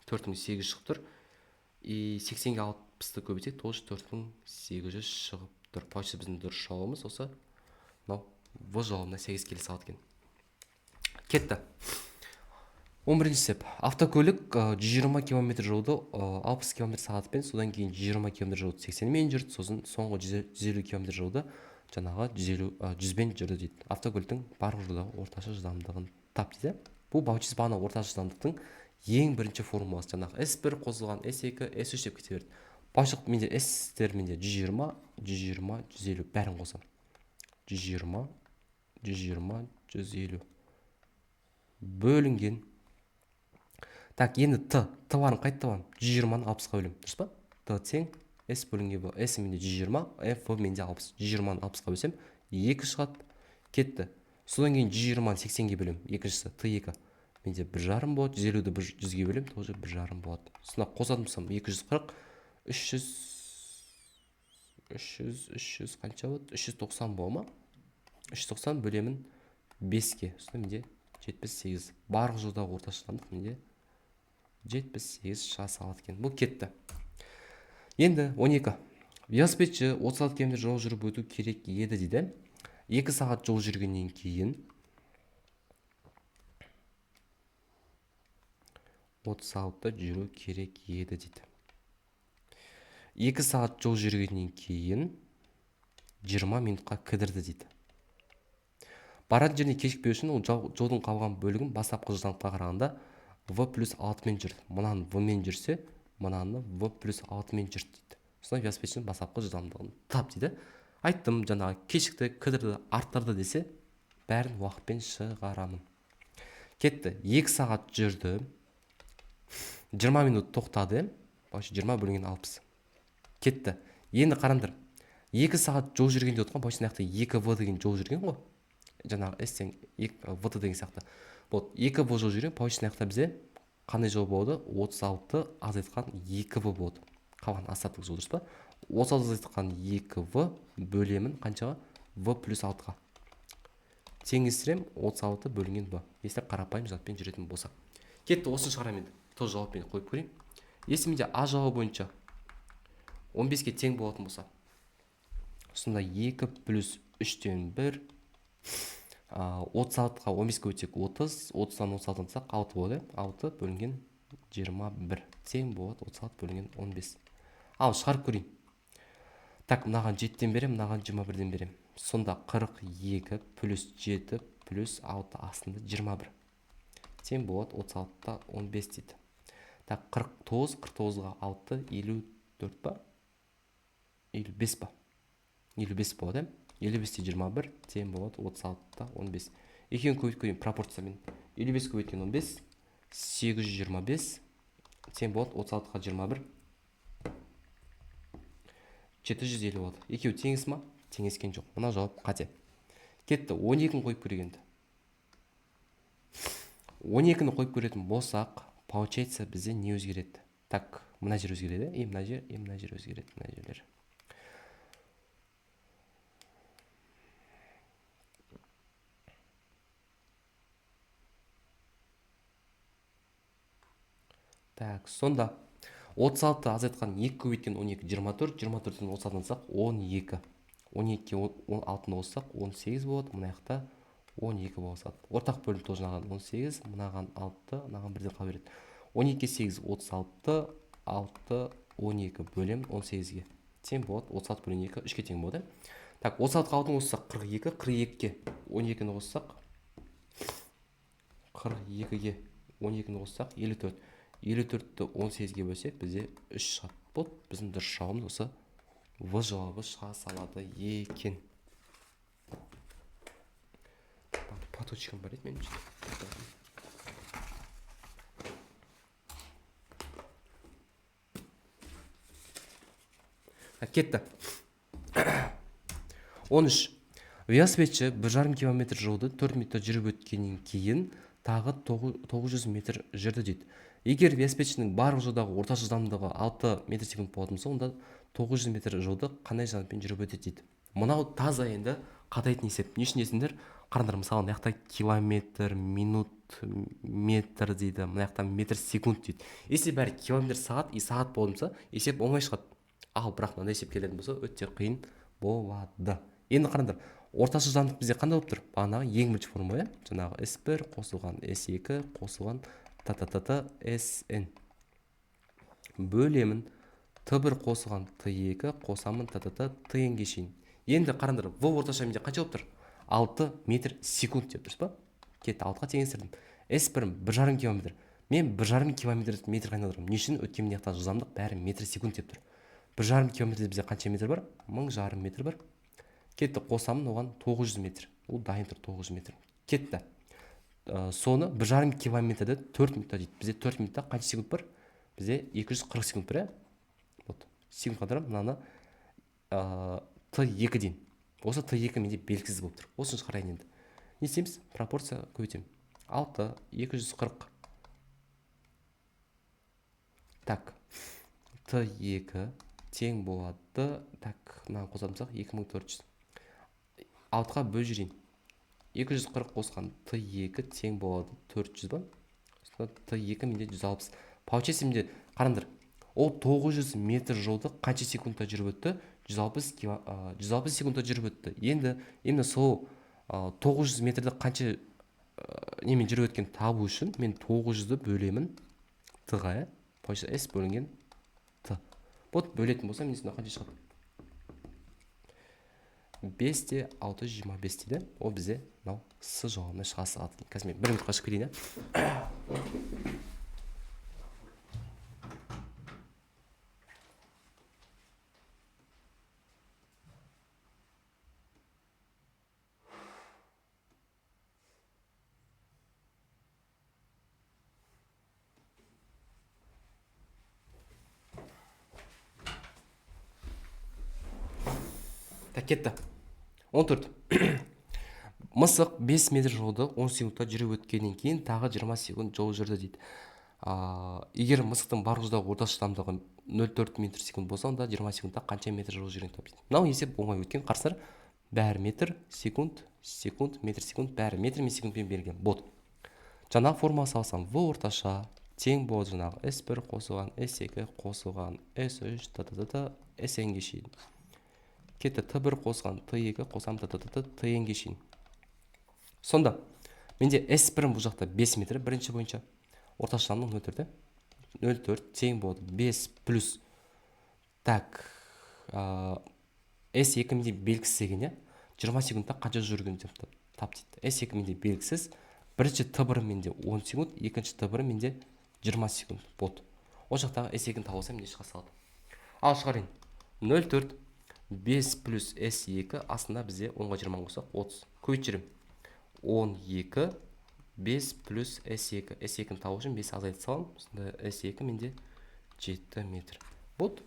4800 шығып тұр. И 80-ге 60-ты көбейтсек 4800 шығып тұр. Получается біздің дұрыс жауабымыз осы мынау В жауабына сәйкес келе салады екен. Кетті. 11-ші сеп. Автокөлік 120 км жолды 60 км сағатпен, содан кейін 120 км жолды 80-мен жүрді, сосын соңғы 150 км жолды жаңағы 100-бен жүрді дейді. Автокөліктің барлық жолдағы орташа жылдамдығын тап дейді. Бұл баучис бағана орташа жылдамдықтың ең бірінші формуласы. Жаңағы S1 қосылған S2, S3 деп кете берді. Баушылық менде S-тер менде 120, 120, 150 бәрін қосам. 120, 120, 150 бөлінген. Так, енді Т барын қайт табам? 120-ны 60-ға бөлем. Дұрыс па? Т тең S бөлінген В. S менде 120, F менде 60. 120-ны 60-ға бөлсем 2 шығады. Кетті. Содан кейін 120-ны 80-ге бөлем. Екіншісі Т2 менде 1,5 болады. 150-ді 100-ге бөлем, тоже 1,5 болады. Сонда қосатын болсам 240, 300 қанша болады? 390 бола ма? 390 бөлемін 5-ке. Сонда менде 78. Барлық жолдағы орташа жылдамдық менде 78 шыға салады екен. Бұл кетті. Енді 12. Велосипедші 36 км жол жүріп өту керек еді дейді. 2 сағат жол жүргеннен кейін 36-та жүру керек еді дейді. 2 сағат жол жүргеннен кейін 20 минутқа кідірді дейді. Баратын жеріне кешікпеу үшін ол жолдың қалған бөлігін бастапқы жылдамдыққа қарағанда V плюс 6-мен жүрді. Мынаны V-мен жүрсе, мынаны V плюс 6-мен жүрді дейді. Сонда велосипедшінің бастапқы жылдамдығын тап дейді. Айттым, жаңағы кешікті, кідірді, арттырды десе, бәрін уақытпен шығарамын. Кетті. 2 сағат жүрді. 20 минут тоқтады. 20 бөлінген 60. Кетті. Енді қараңдар. 2 сағат жол жүргенде отқан, башын аяқты 2V деген жол жүрген ғой. Жаңағы S-тен V деген сияқты. 2V жол жүрген, башын аяқта бізе қандай жол болды? 36 азайтқан 2V болды. Қалған астатық жол, дұрыс па? 36 азайтқан 2V бөлемін қаншаға? V плюс 6-ға. Теңестірем 36 бөлінген V. Если қарапайым жатпен жүретін болса. Кетті, осыны шығарам енді. Тоз жауаппен қойып көрейін. Если менде А жауабы бойынша 15-ке тең болатын болса, сонда 2 плюс 3-тен 1, 36-ға 15-ке өтсек 30, 30-дан 36-дан сақ 6 болады. 6 бөлінген 21 тең болады 36 бөлінген 15. Ал шығарып көрейін. Так, мынаған 7-тен берем, мынаған 21-ден берем. Сонда 42 плюс 7 плюс 6 астында 21. Тең болады 36-та 15 дейді. Так, 49-ға 6, 54 па? 55 па? 55 болады. 55-те 21, тең болады 36-та 15. Екеуін көбейт көрейін пропорциямен. 55 көбейткен 15, 825, тең болады 36-ға 21, 750 болады. Екеуі теңес ма? Теңескен жоқ. Мына жауап қате. Кетті. 12-ні қойып көрегенді. 12-ні қойып көретін болсақ, получается бізде не өзгереді? Так, мына жер өзгереді, и мына жер өзгереді, мына жерлер. Так, сонда 36 азайтқан 2 көбейткен 12, 24, 24-тен 36-дан сақ 12. 12-ке 6-ны қоссақ 18 болады, мына жақта 12 болады. Ортақ бөлім тоже мынаған 18, мынаған 6, мынаған 1-ден қала береді. 12-ке 8 36, 6 12 бөлем 18-ге тең болады. 36 бөлім 2 3-ке тең болады. Так, 36-ға 6-ны қоссақ 42, 42-ке 12-ні қоссақ 42-ге 12-ні қоссақ 54. 54-ті 18-ге бөлсек бізде 3 шығады. Бұл біздің дұрыс жауабымыз осы В жауабы шыға салады екен. Поточкам бар еді менің. Кетті. 13. Велосипедші 1,5 километр жолды 4 минутта жүріп өткеннен кейін тағы 900 метр жүрді дейді. Егер велосипедшінің барлық жолдағы орташа жылдамдығы 6 метр секунд болатын болса, онда 900 метр жолды қандай жылдамдықпен жүріп өтеді дейді. Мынау таза енді қатайтын есеп. Не үшін десеңдер, қараңдар, мысалы мына жақта километр, минут, метр дейді, мына жақта метр секунд дейді. Если бәрі километр сағат и сағат болса, есеп оңай шығады. Ал бірақ мынандай есеп келетін болса, өте қиын болады. Енді қараңдар, орташа жылдамдық бізде қандай болып тұр? Бағанағы ең бірінші формула, жаңағы S1 қосылған S2 қосылған Sn бөлемін Т1 қосылған Т2 қосамын Tn-ге шейін. Енді қараңдар, В орташа менде қанша болып тұр? 6 метр секунд деп тұрсыз ба? Кетті, 6-ға теңестірдім. S1 1,5 километр. Мен 1,5 километр қайдан алармын? Не үшін? Өйткені мына жақта жылдамдық бәрі метр секунд деп тұр. 1,5 километрде бізде қанша метр бар? 1000 метр бар. Кетті, қосамын, оған 900 метр. Ол дайын тұр, 900 метр. Кетті. Соны 1,5 километрді 4 минутта дейді. Бізде 4 минутта қанша секунд бар? Бізде 240 секунд бар. Вот. Секунд қадырым, мынаны Т2 дейін. Осы Т2 менде белгісіз болып тұр. Осыны қарайын енді. Не істейміз? Пропорция көбейтемін. 6, 240. Так. Т2 тең болады. Так, мынаны қосамсақ 2400. 6-ға бөл жүрейін. 240 қосқан Т2 тең болады 400 ба? Т2 менде 160. Получается менде, қараңдар, ол 900 метр жолды қанша секундта жүріп өтті? 160 секундта жүріп өтті. Енді именно сол 900 метрді қанша немен жүріп өткен табу үшін мен 900-ді бөлемін Т-ға. Получается S бөлінген Т. Вот бөлетін болса, мен сонда қанша шығады? 5-те 625 дейді. Ол бізде мынау С жауабына шыға салады. Қазір мен 1 минутқа шығып кетейін. Так, кетті. 14. Мысық 5 метр жолды 10 секундта жүріп өткеннен кейін тағы 20 секунд жол жүрді дейді. Егер мысықтың барлық жолдағы орташа жылдамдығы 0,4 метр секунд болса, онда 20 секундта қанша метр жол жүрген тап дейді. Мынау есеп оңай. Өткен қарсылар бәрі метр секунд, метр секунд, бәрі метр мен секундпен берілген. Болды. Жаңағы формула салсам, В орташа тең болады жаңағы S1 қосылған S2 қосылған S3 Sn-ге шейін. Кетті, Т1 қосқан Т2 қосам Tn-ге шейін. Сонда менде S1 бұл жақта 5 метр бірінші бойынша. Орташа жылдамдық 0,4 тең болады 5 плюс. Так, S2 менде белгісіз екен, 20 секундта қанша жүрген деп тап дейді. S2 менде белгісіз. Бірінші Т1 менде 10 секунд, екінші Т1 менде 20 секунд болды. Ол жақтағы S2-ні табылса менде шыға салады. Ал шығарайын. 0,4 5 плюс S2 астында бізде 10-ға 20 қосақ 30. Көйт жүрім. 12 5 плюс S2. S2-ні табу үшін 5 азайтып салам. Сонда S2 менде 7 метр. Болды.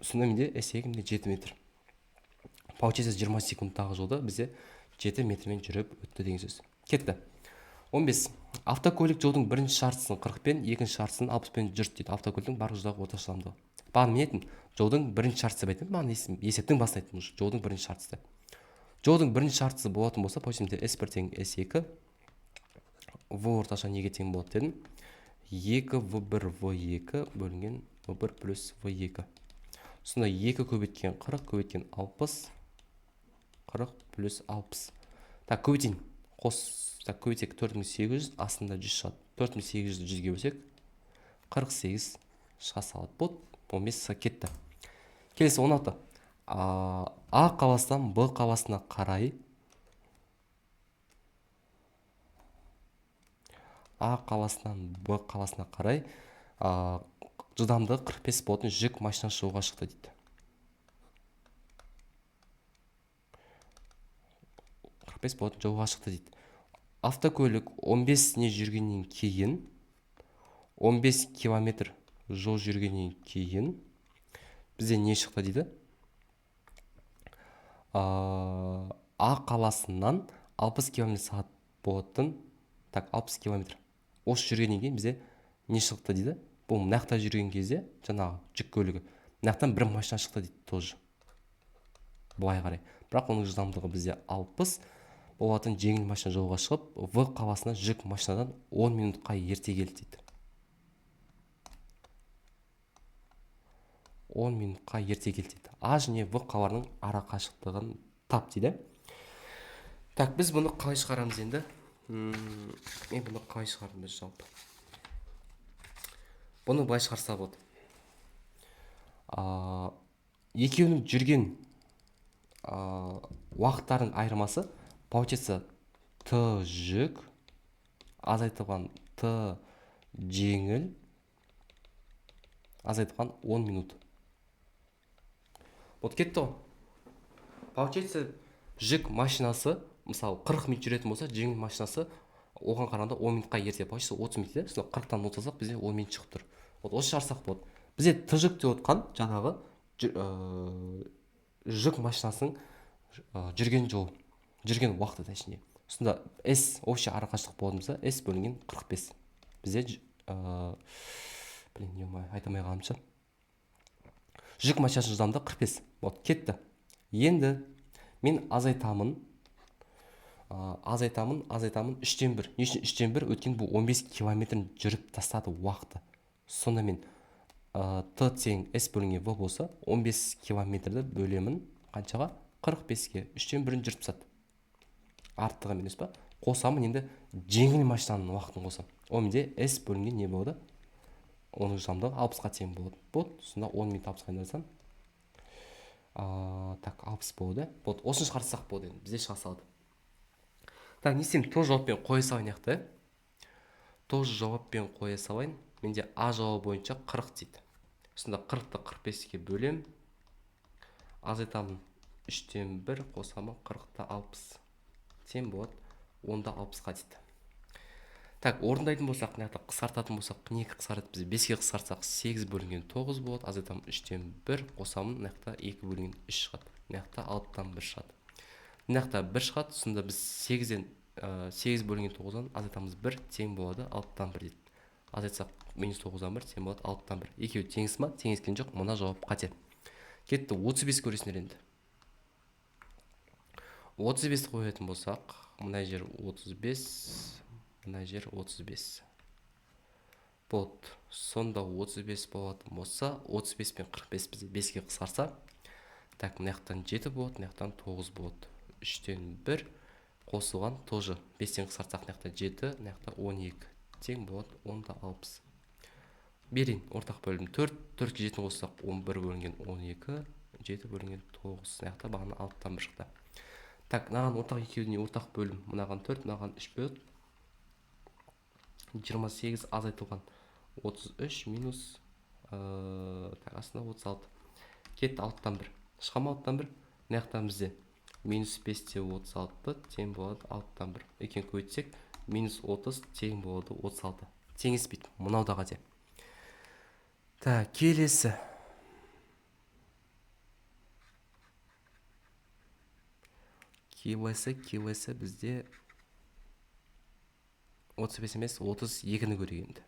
Сонда менде S2 менде 7 метр. Получается 20 секундтағы жолда бізде 7 метрмен жүріп өтті деген сөз. Кетті. 15. Автокөлік жолдың бірінші шартысын 40 пен, екінші шартысын 60 пен жүрді дейді. Автокөліктің барлық жолдағы орташа жылдамдығы. Бағана мен айтым, жолдың бірінші шартысы айтым, бағана есептің басын айтым, жолдың бірінші шартысы. Жолдың бірінші шартысы болатын болса, получается S1 тең S2, В орташа неге тең болады дедім? 2 V1 V2 бөлінген V1 плюс V2. Сонда 2 көбейткен 40 көбейткен 60 40 плюс 60. Так, көбейтейін. Так, көбейтсек 4800, астында 100 шығады. 4800-ді 100-ге бөлсек 48 шыға салады. Болды. 15 кетті. Келесі 16. А қаласынан Б қаласына қарай Б қаласына қарай жылдамдығы 45 болатын жүк машинасы жолға шықты дейді. 45 болатын жолға шықты дейді. Автокөлік 15-не жүргеннен кейін 15 километр жол жүргеннен кейін бізде не шықты дейді? А қаласынан 60 км/сағат болатын, так, 60 км. Осы жүргеннен кейін бізде не шықты дейді? Бұл мынақта жүрген кезде жаңағы жүк көлігі мынақтан бір машина шықты дейді тоже. Былай қарай. Бірақ оның жылдамдығы бізде 60 болатын жеңіл машина жолға шығып, В қаласына жүк машинадан 10 минутқа ерте келді дейді. 10 минутқа ерте келді дейді. А және В қалаларының ара қашықтығын тап дейді. Так, біз бұны қалай шығарамыз енді? Мен бұны қалай шығарамыз жалпы? Бұны былай шығарса болады. Екеуінің жүрген уақыттардың айырмасы, получается, Т жүк азайтылған Т жеңіл азайтылған 10 минут. Вот кетті ғой. Получается, жүк машинасы, мысалы 40 минут жүретін болса, жеңіл машинасы оған қарағанда 10 минутқа ерте. Получается 30 минут дейді. Сонда 40-тан 30-ақ бізде 10 минут шығып тұр. Вот осы шығарсақ болады. Бізде Т жүк деп отқан жаңағы жүк машинасының жүрген жол, жүрген уақыты точнее. Сонда S общий арақашықтық болғанымызда S бөлінген 45. Бізде айтамай қаламшы. Жүк машинасының жылдамдығы 45. Вот кетті. Енді мен азайтамын 3-тен 1. Не үшін 3-тен 1? Өткен бұл 15 километрін жүріп тастады уақыты. Сонда мен Т тең S бөлінген В болса, 15 километрді бөлемін қаншаға? 45-ге. 3-тен 1-ін жүріп тастады. Артығы емес па? Қосамын, енді жеңіл машинаның уақытын қосам. Онда S бөлінген не болады? Оның жылдамдығы 60-ға тең болады. Вот, сонда 10 минут 60-ға айналсам. Так, 60 болды. Вот, осыны шығарсақ болды енді. Бізде шыға салды. Так, не істеймін? Тоже жауаппен қоя салайын яқты. Тоже жауаппен қоя салайын. Менде А жауабы бойынша 40 дейді. Сонда 40-ты 45-ке бөлем. Азайтамын 3-тен 1 қосамын 40-та 60. Тең болады 10-да 60-қа дейді. Так, орындайтын болсақ, қысқартатын болсақ, не қысқартып біз 5-ке қысқартсақ 8 бөлінген 9 болады. Азайтамын 3-тен 1 қосамын, мынақта 2 бөлінген 3 шығады. Мынақта 6-тан 1 шығады. Мынақта 1 шығады. Сонда біз 8-ден 8 бөлінген 9-дан азайтамыз 1 тең болады 6-тан 1 дейді. Азайтсақ минус 9-дан 1 тең болады 6-тан 1. Екеуі теңіз ма? Теңескен жоқ. Мұна жауап қате. Кетті. 35 көресіңдер енді. 35 қоятын болсақ, мына жер 35, мына жер 35. Болды. Сонда 35 болатын болса, 35 пен 45 бізде 5-ке қысқарса, так, мынаяқтан 7 болады, мынаяқтан 9 болады. 3-тен 1 қосылған тоже 5-тен қысқартсақ, мынаяқта 7, мынаяқта 12. Тең болады 10-да 60. Берейін, ортақ бөлім 4, 4-ке 7 қоссақ 11 бөлінген 12, 7 бөлінген 9. Мынаяқта бағана 6-тан 1 шықты. Так, мынаған ортақ екеуіне ортақ бөлім. Мынаған 4, мынаған 3 бөліп. 28 азайтылған 33 минус астында 36. Кетті 6-тан 1. Шықама 6-тан 1. Мынаяқтан бізде минус 5-те 36 тең болады 6-тан 1. Екен көйтсек, минус 30 тең болады 36. Теңеспейді. Мынау да қате. Так, келесі. Келесі бізде 35 емес 32-ні көрегенді.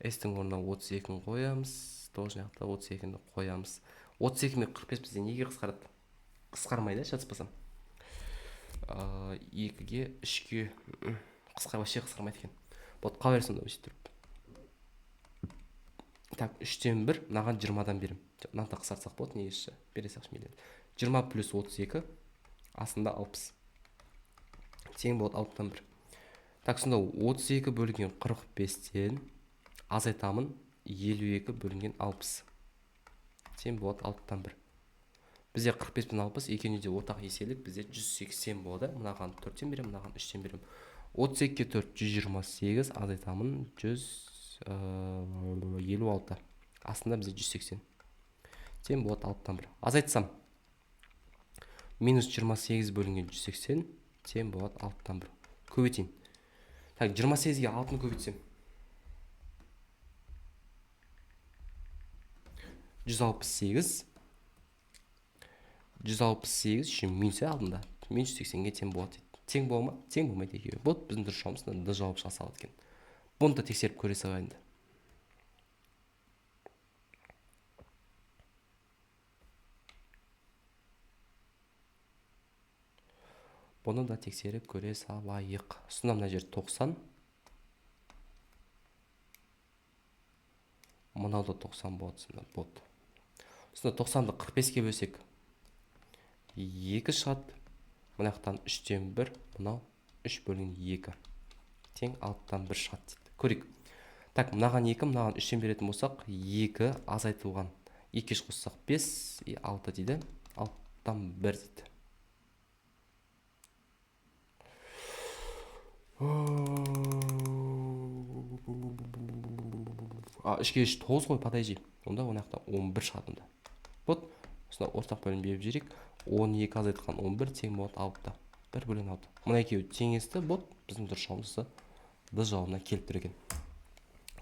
S-тің орнына 32-ні қоямыз. Тоже жақта 32-ні қоямыз. 32 мен 45 бізде неге қысқарады? Қысқармайды, шатыспасам. 2-ге 3-ге вообще қысқармайды екен. Вот қалай сонда өсіп тұрып. Так, 3-тен 1, мынаған 20-дан берем. Мынаны қысқартсақ болады, неге іші? Бере сақшы мейлі. 20 плюс 32 астында 60 тең болады 6-тан 1. Так, сонда 32 бөлінген 45-тен азайтамын 52 бөлінген 60 тең болады 6-тан 1. Бізде 45 пен 60 екеуіне де ортақ еселік, бізде 180 болады. Мынаған 4-тен берем, мынаған 3-тен берем. 32-ке 4 128 азайтамын 156. Астында бізде 180 тең болады 6-тан 1. Азайтсам минус 28 бөлінген 180 тең болады 6-тан 1. Көбейтейін. Так, 28-ге 6-ны көбейтсем 168 үшін минус алдында минус 80-ге тең болады дейді. Тең бола ма? Тең болмайды екеуі. Вот біздің дұрыс жауабымыз д жауап шыға салады екен. Бұны да тексеріп көре салайынды. Бұны да тексеріп көре салайық. Сонда мына жер 90. Мынау да 90 болады. Сонда 90-ды 45-ке бөлсек 2 шығады. Мынақтан 3-тен 1, мынау 3 бөлінген 2 тең 6-тан 1 шығады дейді. Көрейік. Так, мынаған 2, мынаған 3-тен беретін болсақ 2 азайтылған 2 қоссақ 5, 6 дейді. 6-тан 1 дейді. 3-ке 3 9 қой, подожди. Онда онақта 11 шығады. Вот, осында ортақ бөлім беріп жерек. 12 азайтқан 11 тең болады 6-та. 1 бөлін 6. Мұна екеуі теңесті, вот біздің дұрыс жауабымызды д жауабына келіп тұр екен.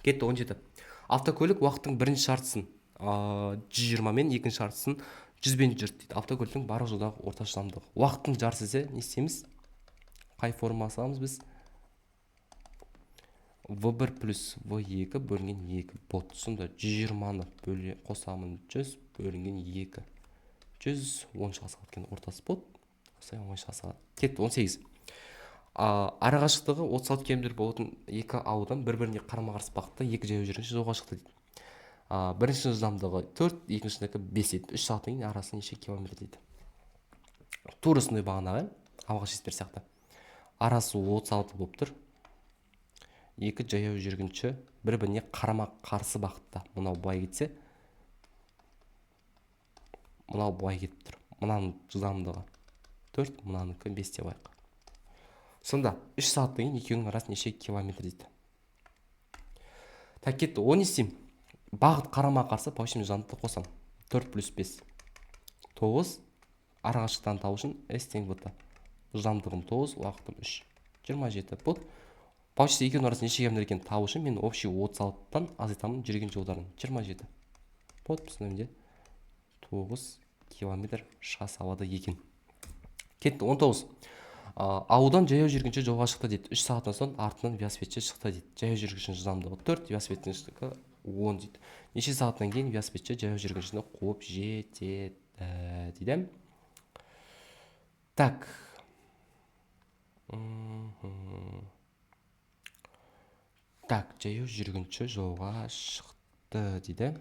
Кетті 17. Автокөлік уақыттың бірінші шартысын 120 мен екінші шартысын 100-бен жүрді дейді. Автокөліктің барлық жолдағы орташа жылдамдығы. Уақыттың жарысы не істейміз? Қай форма саламыз біз? V1 плюс V2 бөлінген 2 болады. Сонда 120-ны қосамын 100 бөлінген 2. 110 шыға салады екен, ортасы болады. Осылай 10 шыға салады. Кетті 18. Арақашықтығы 36 км болатын екі аудан бір-біріне қарама-қарсы бағытта екі жаяу жүргінші жолға шықты дейді. Бірінші жылдамдығы 4, екіншісіндегі 5 дейді. 3 сағаттан кейін арасы неше километр дейді. Тура сондай бағанағы алғаш естер сияқты. Арасы 36 болып тұр. Екі жаяу жүргінші бір-біріне қарама-қарсы бағытта. Мынау былай кетсе, мынау былай кетіп тұр. Мынаның жылдамдығы 4, мынаныкі 5 деп алайық. Сонда 3 сағаттан кейін екеуінің арасы неше километр дейді. Так, кетті. 10 істеймін. Бағыт қарама-қарсы получим жылдамдықты қосам. 4 плюс 5 9. Арақашықтықтан табу үшін s тең b. Жылдамдығым 9, уақытым 3. 27 болды. Получится екеуінің арасы неше километр екенін табу үшін мен общий 36-тан азайтамын жүрген жолдарын. 27 болды. Біздің 9 километр шыға салады екен. Кетті 19. Аудан жаяу жүргінші жолға шықты дейді. 3 сағаттан соң артынан велосипедші шықты дейді. Жаяу жүргіншінің жылдамдығы 4, велосипедшінің жылдамдығы 10 дейді. Неше сағаттан кейін велосипедші жаяу жүргіншіні қуып жетеді дейді. Так. Так, жаяу жүргінші жолға шықты дейді.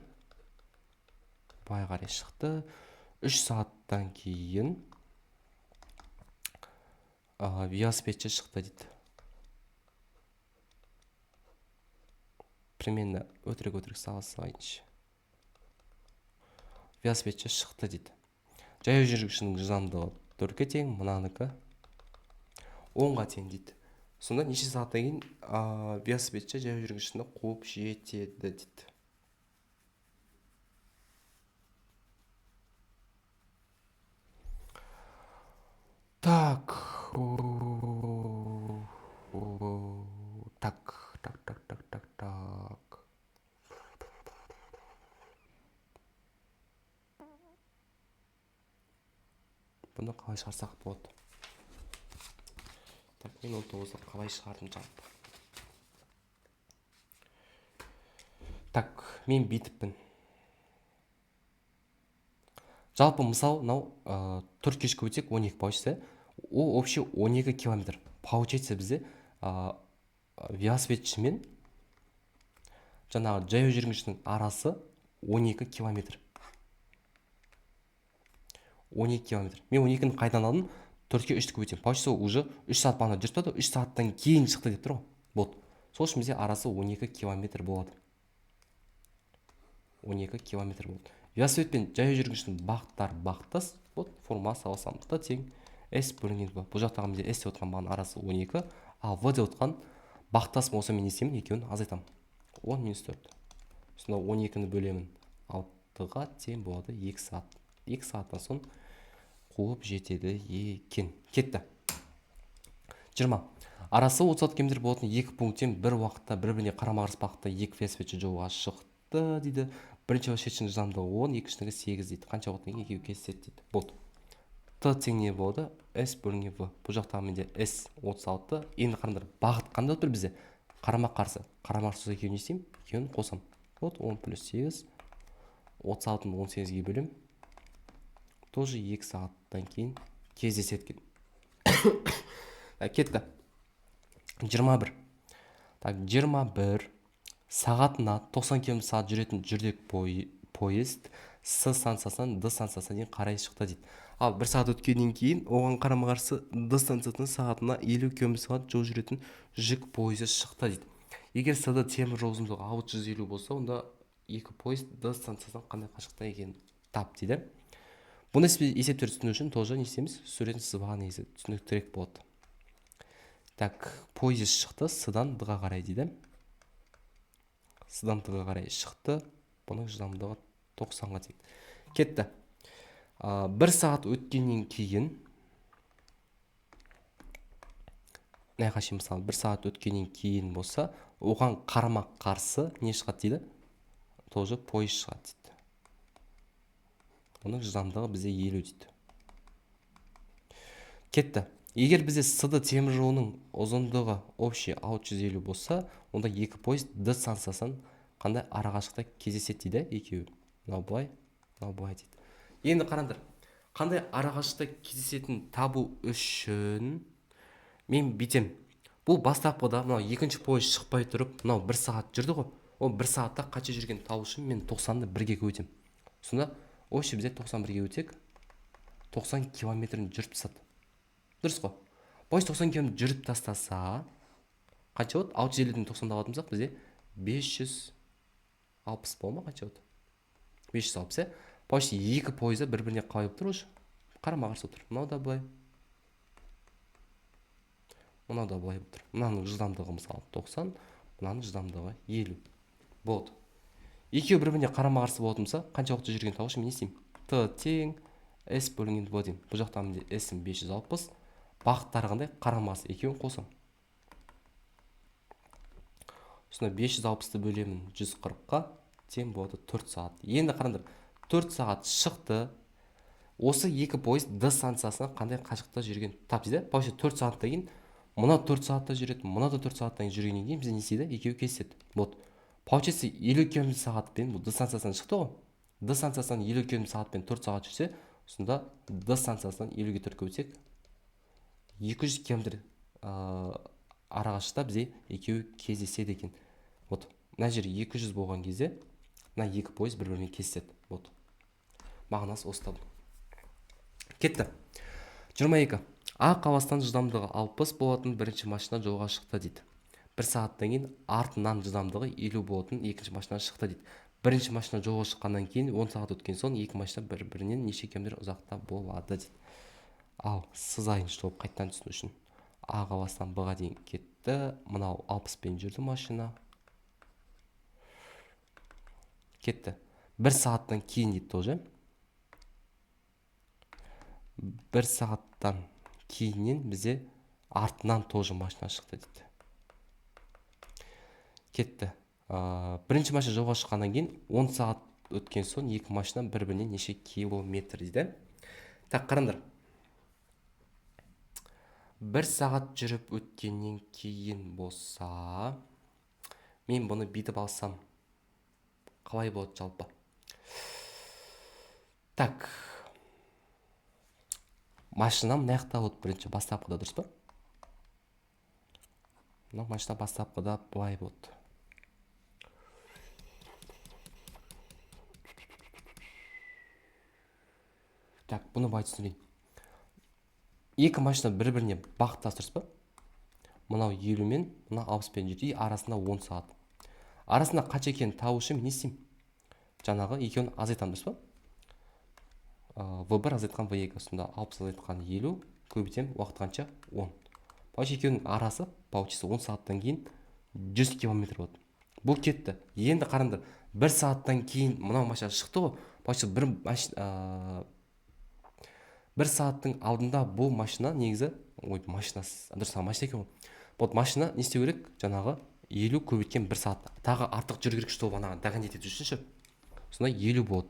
Бай қарай шықты. 3 сағаттан кейін велосипедші шықты дейді. Примерно өтірік салайыншы. Велосипедші шықты дейді. Жаяу жүргіншінің жылдамдығы 4-ке тең, мынаныкі 10-ға тең дейді. Сонда неше сағаттан кейін велосипедші жаяу жүргіншіні қуып жетеді дейді. Так. Бұны қалай шығарсақ болады? Так, мен 19-ды қалай шығардым жалпы? Так, мен бүйтіппін. Жалпы мысал, мынау 4 кеш көбейтсек 12 получится. Ол общий 12 километр. Получается бізде велосипедшімен жаңағы жаяу жүргіншінің арасы 12 километр. 12 километр. Мен 12-ні қайдан алдым? 4-ке 3-ті көбейтемін. Получится уже 3 сағат бағана жүріп тұрды, 3 сағаттан кейін шықты деп тұр ғой. Болды. Сол үшін бізде арасы 12 километр болады. 12 километр болды. Велосипедпен жаяу жүргіншінің бағыттары бағыттас. Вот формуласы алсам Т тең S бөлінген В. Бұл жақтағы бізде S деп отырған бағаның арасы 12, ал В деп отырған бағыттас болса мен не істеймін? Екеуін азайтамын. 10 минус 4. Сонда 12-ні бөлемін 6-ға тең болады 2 сағат. 2 сағаттан соң қуып жетеді екен. Кетті. 20. Арасы 30 километр болатын екі пункттен бір уақытта бір-біріне қарама-қарсы бағытта екі велосипедші жолға шықты дейді. Бірінші велосипедшінің жылдамдығы 10, екіншісінің 8 дейді. Қанша уақыттан кейін екеуі kesіседі дейді. Болды. Т тең не болады? S бөлінген В. Бұл жақтағы менде S 36. Енді қараңдар, бағыт қандай болып тұр бізде? Қарама-қарсы. Қарама-қарсы екеуін не істеймін? Екеуін қосам. Вот 10 плюс 8. 36-ны 18-ге бөлем. Тоже 2 сағаттан кейін кездеседі екен. Кетті. 21. Так, 21. Сағатына 90 км сағат жүретін жүрдек поезд С станциясынан Д станциясына дейін қарай шықты дейді. Ал 1 сағат өткеннен кейін оған қарама-қарсы Д станциясынан сағатына 50 км сағат жол жүретін жүк пойызы шықты дейді. Егер С-да темір жол ұзындығы 650 болса, онда екі поезд Д станциясынан қандай қашықта екенін тап дейді. Бұны есептерді түсіну үшін тоже не істейміз? Суретін сызбаға негізі түсініктірек болады. Так, поезд шықты, С-дан Д-ға қарай дейді. С-дан Д-ға қарай шықты. Бұның жылдамдығы 90-ға тең. Кетті. 1 сағат өткеннен кейін мысалы 1 сағат өткеннен кейін болса, оған қарама-қарсы не шығады дейді? Тоже поезд шығады дейді. Оның жылдамдығы бізде 50 дейді. Кетті. Егер бізде С-ды темір жолының ұзындығы общий 650 болса, онда екі поезд Д станциясынан қандай арақашықта кездеседі дейді екеуі. Мынау былай дейді. Енді қараңдар, қандай арақашықта кездесетінін табу үшін мен бүйтем. Бұл бастапқыда мынау екінші поезд шықпай тұрып, мынау 1 сағат жүрді ғой. Ол 1 сағатта қанша жүрген табу үшін мен 90-ды 1-ге көбейтем. Сонда общий бізде 91-ге өтек 90 километрін жүріп тастады. Дұрыс қой. Поезд 90 км жүріп тастаса, қанша болады? 650-ден 90-да алатын болсақ, бізде 560 бола ма? Қанша болады? 560. Почти екі поезда бір-біріне қалай тұр уже? Қарама-қарсы тұр. Мынау да былай. Мынау да былай тұр. Мынаның жылдамдығы мысалы 90, мынаның жылдамдығы 50. Болды. Екеуі бір-біріне қарама-қарсы болатын болса, қанша уақытта жүрген табу үшін мен не істеймін? Т тең S бөлінген В деймін. Бұл жақта менде S-ім 560. Бағыттары қандай? Қарама-қарсы. Екеуін қосам. Сонда 560-ты бөлемін 140-қа тең болады 4 сағат. Енді қараңдар, 4 сағат шықты. Осы екі поезд Д станциясына қандай қашықта жүрген тап дейді. Получается 4 сағаттан кейін мына 4 сағатта жүреді, мына да 4 сағаттан жүргеннен кейін бізде не істейді? Екеуі kesеді. Вот. Получается 50 км сағатпен бұл Д станциясынан шықты ғой. Д станциясынан 50 км сағатпен 4 сағат жүрсе, сонда Д станциясынан 50-ге 4 көбейтсек 200 км арақашықта бізде екеуі кездеседі екен. Вот. Мына жер 200 болған кезде мына екі поезд бір-біріне kesеді. Вот. Мағынасы осы табылды. Кетті. 22. А қаласынан жылдамдығы 60 болатын бірінші машина жолға шықты дейді. 1 сағаттан кейін артынан жылдамдығы 50 болатын екінші машина шықты дейді. Бірінші машина жолға шыққаннан кейін 10 сағат өткен соң екі машина бір-бірінен неше километр ұзақта болады дейді. Ал сызайыншы болып қайттан түсіну үшін А қаласынан Б-ға дейін кетті. Мынау 60-пен жүрді машина. Кетті. 1 сағаттан кейін дейді тоже. 1 сағаттан кейіннен бізде артынан тоже машина шықты дейді. Кетті. Бірінші машина жолға шыққаннан кейін 10 сағат өткен соң екі машина бір-біріне неше километр дейді. Так, қараңдар. 1 сағат жүріп өткеннен кейін болса, мен бұны бүйтіп алсам, қалай болады жалпы? Так. Машинам мына жақта болады бірінші бастапқыда, дұрыс па? Мына машина бастапқыда былай болады. Так, бұны былай түсіндірейін. екі машина бір-біріне бағыттас, дұрыс па? Мынау 50 мен мына 60 жеті, арасында 10 сағат. Арасында қанша екенін табу үшін мен не істеймін? Жаңағы екеуін азайтамын, дұрыс па? V1 азайтқан V2, сонда 60 азайтқан 50 көбейтем, уақыт қанша? 10. Получается екеуінің арасы получается 10 сағаттан кейін 100 км болады. Бұл кетті. Енді қараңдар, 1 сағаттан кейін мынау машина шықты ғой. Получается бір сағаттың алдында бұл машина негізі, машина екен ғой. Вот машина не істеу керек? Жаңағы 50 көбейткен 1 сағат. Тағы артық жүру керек, чтобы анаған дәгендет ету үшінші. Сонда 50 болады.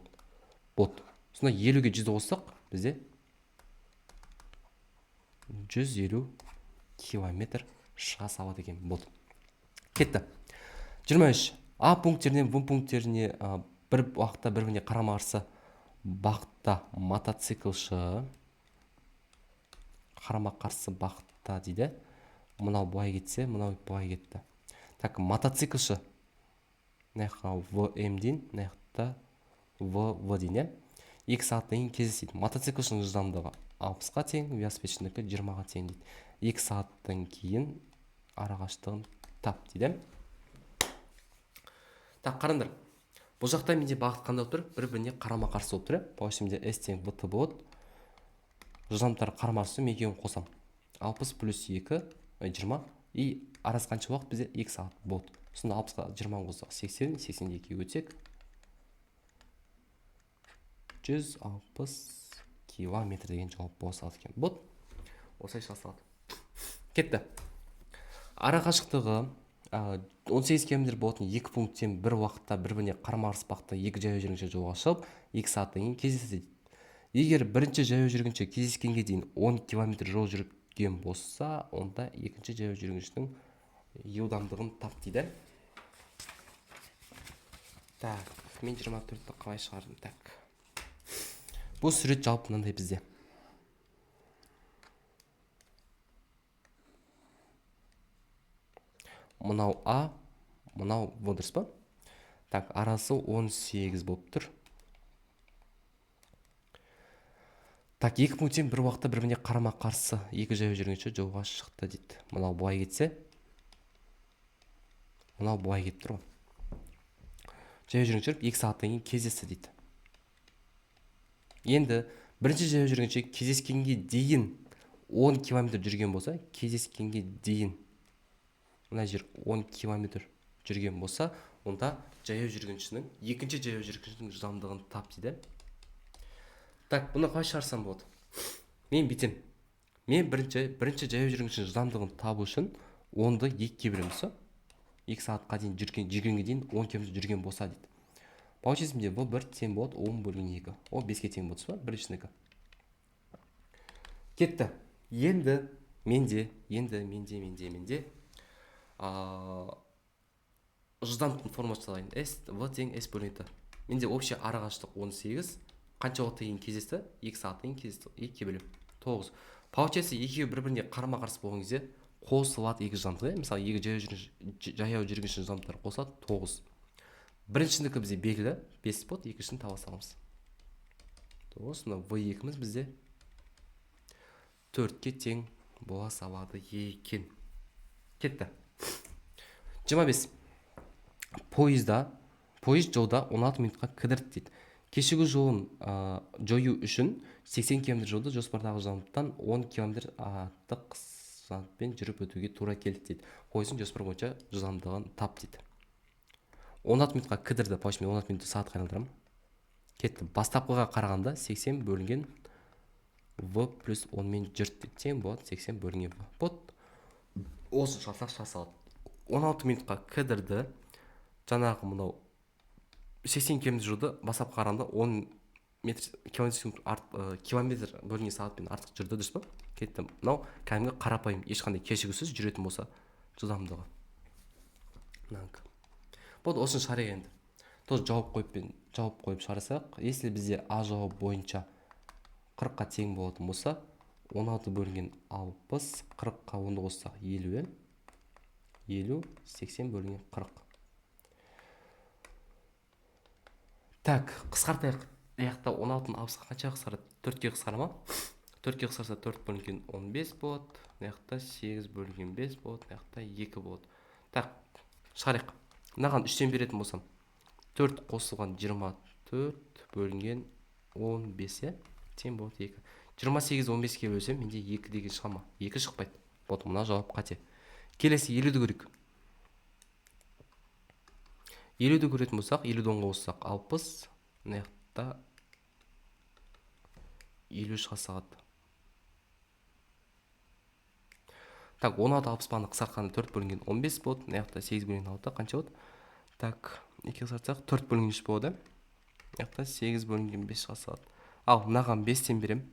Сонда 50-ге 100 қоссақ, бізде 150 километр шыға салады екен. Болды. Кетті. 23. А пункттерінен В пункттеріне бір уақытта бір-біріне қарама-қарсы бағытта мотоциклшы, қарама-қарсы бағытта дейді. Мынау былай кетсе, мынау былай кетті. Так, мотоциклшы мынаяққа ВМ-ден, мынаяқта ВВ дейін, 2 сағаттан кейін кездеседі. Мотоциклшының жылдамдығы 60-қа тең, велосипедшінікі 20-ға тең дейді. 2 сағаттан кейін арақашықтығын тап дейді. Так, қараңдар. Бұл жақта менде бағыт қандай болып тұр? Бір-біріне қарама-қарсы болып тұр. Получается менде S тең VT болады. Жылдамдықтар қарама-қарсы, мен екеуін қосам. 60 плюс 2 20 и арасы қанша уақыт? Бізде 2 сағат болды. Сонда 60-ға 20 қоссақ 80, 82 өтсек 160 километр деген жауап бола салады екен. Болды. Осылай шыға салады. Кетті. Ара қашықтығы 18 км болатын екі пункттен бір уақытта бір-біріне қарама-қарсы бағытта екі жаяу жүргінші жолға шығып, 2 сағаттан кейін кездеседі. Егер бірінші жаяу жүргінші кездескенге дейін 10 км жол жүрген болса, онда екінші жаяу жүргіншінің жылдамдығын тап дейді. Так, мен 24-ті қалай шығардым? Так. Бұл сурет жалпы мынандай бізде. Мынау А, мынау В, дұрыс па? Так, арасы 18 болып тұр. Так, екі пункттен бір уақытта бір-біріне қарама-қарсы екі жаяу жүргінші жолға шықты дейді. Мынау былай кетсе, мынау былай кетіп тұр ғой. Жаяу жүргінші 2 сағаттан кейін кездесті дейді. Енді бірінші жаяу жүргінші кездескенге дейін 10 км жүрген болса, кездескенге дейін мына жер 10 км жүрген болса, онда жаяу жүргіншінің, екінші жаяу жүргіншінің жылдамдығын тап дейді. Так, бұны қалай шығарсам болады? Мен бүйтем. Мен бірінші жаяу жүргіншінің жылдамдығын табу үшін 10-ды 2-ге бөлеміз. 2 сағатқа дейін жүргенге дейін 10 км жүрген болса дейді. Получается менде V1 тең болады 10 бөлген 2. Ол 5-ге тең болады, біріншінікі. Кетті. Енді менде жылдамдықтың формуласын салайын. V тең S бөлген 2. Менде общий арақашықтық 18. Қанша уақытта кейін кездесті? 2 сағаттан кейін кездесті. 2-ге бөлем 9. Получается екеуі бір-біріне қарама-қарсы болған кезде қосылады екі жылдамдығы. Мысалы, екі жаяу жүргінші жылдамдықтар қосылады 9. Біріншінікі бізде белгілі 5 болады, екіншісін таба саламыз. Осында V2-міз бізде 4-ке тең бола салады екен. Кетті. 25. Поезд жолда 16 минутқа кідірді дейді. Кешегі жолын жою үшін 80 км жолды жоспардағы жылдамдықтан 10 км артық жылдамдықпен жүріп өтуге тура келді дейді. Поездың жоспар бойынша жылдамдығын тап дейді. 16 минутқа кідірді. Получается мен 16 минутты сағатқа айналдырамын. Кетті. Бастапқыға қарағанда 80 бөлінген V плюс 10 мен жүрді тең болады 80 бөлінген V. Вот. Осы шалсақ шасалады. 16 минутқа кідірді. Жаңағы мынау 80 км жүрді. Бастапқыға қарағанда 10 километр бөлінген сағатпен артық жүрді, дұрыс па? Кетті. Мынау кәдімгі қарапайым, ешқандай кешігусіз жүретін болса жылдамдығы. Вот осыны шығарайық енді. Тоже жауап қойып шығарсақ, если бізде А жауап бойынша 40-қа тең болатын болса, 16 бөлінген 60, 40-қа 10-ды қоссақ 50, 80 бөлінген 40. Так, қысқартайық. Аяқта 16-ны 60-ға қанша қысқарады? 4-ке қысқара ма? 4-ке қысқарса 4 бөлінген 15 болады. Мына жақта 8 бөлінген 5 болады. Мына жақта 2 болады. Так, шығарайық. Мынаған 3-тен беретін болсам, 4 қосылған 24 бөлінген 15, тең болады 2. 28 15-ке бөлсем, менде 2 деген шыға ма? 2 шықпайды. Вот мына жауап қате. Келесі 50-ді көрейік. 50-ді көретін болсақ, 50-ді 10-ға қоссақ 60, мына жақта 50 шыға сағат. Так, 16 60-ны қысқартқанда 4 бөлінген 15 болады. Мына жақта 8 бөлінген 6 қанша болады? Так, 2-ге қысқартсақ 4 бөлінген 3 болады. Мына жақта 8 бөлінген 5 шыға сағат. Ал мынаған 5-тен берем.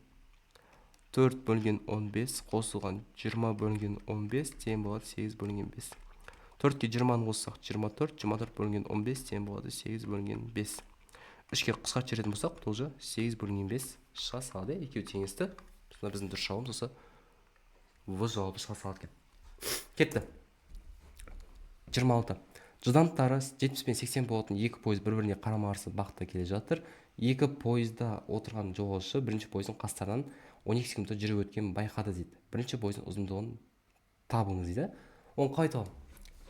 4 бөлінген 15 қосылған 20 бөлінген 15 тең болады 8 бөлінген 5. 4-ке 20-ны қоссақ 24, 24 бөлінген 15 тең болады 8 бөлінген 5. 3-ке қысқартып жіберетін болсақ, тоже 8 бөлінген 5 шыға салады. Екеуі теңесті. Сонда біздің дұрыс жауабымыз осы В жауабы шыға салады екен. Кетті. 26. Жылдамдықтары 70 пен 80 болатын екі пойыз бір-біріне қарама-қарсы бағытта келе жатыр. Екі пойызда отырған жолаушы бірінші пойыздың қастарынан 12 секундта жүріп өткенін байқады дейді. Бірінші пойыздың ұзындығын табыңыз дейді. Оны қалай табамын?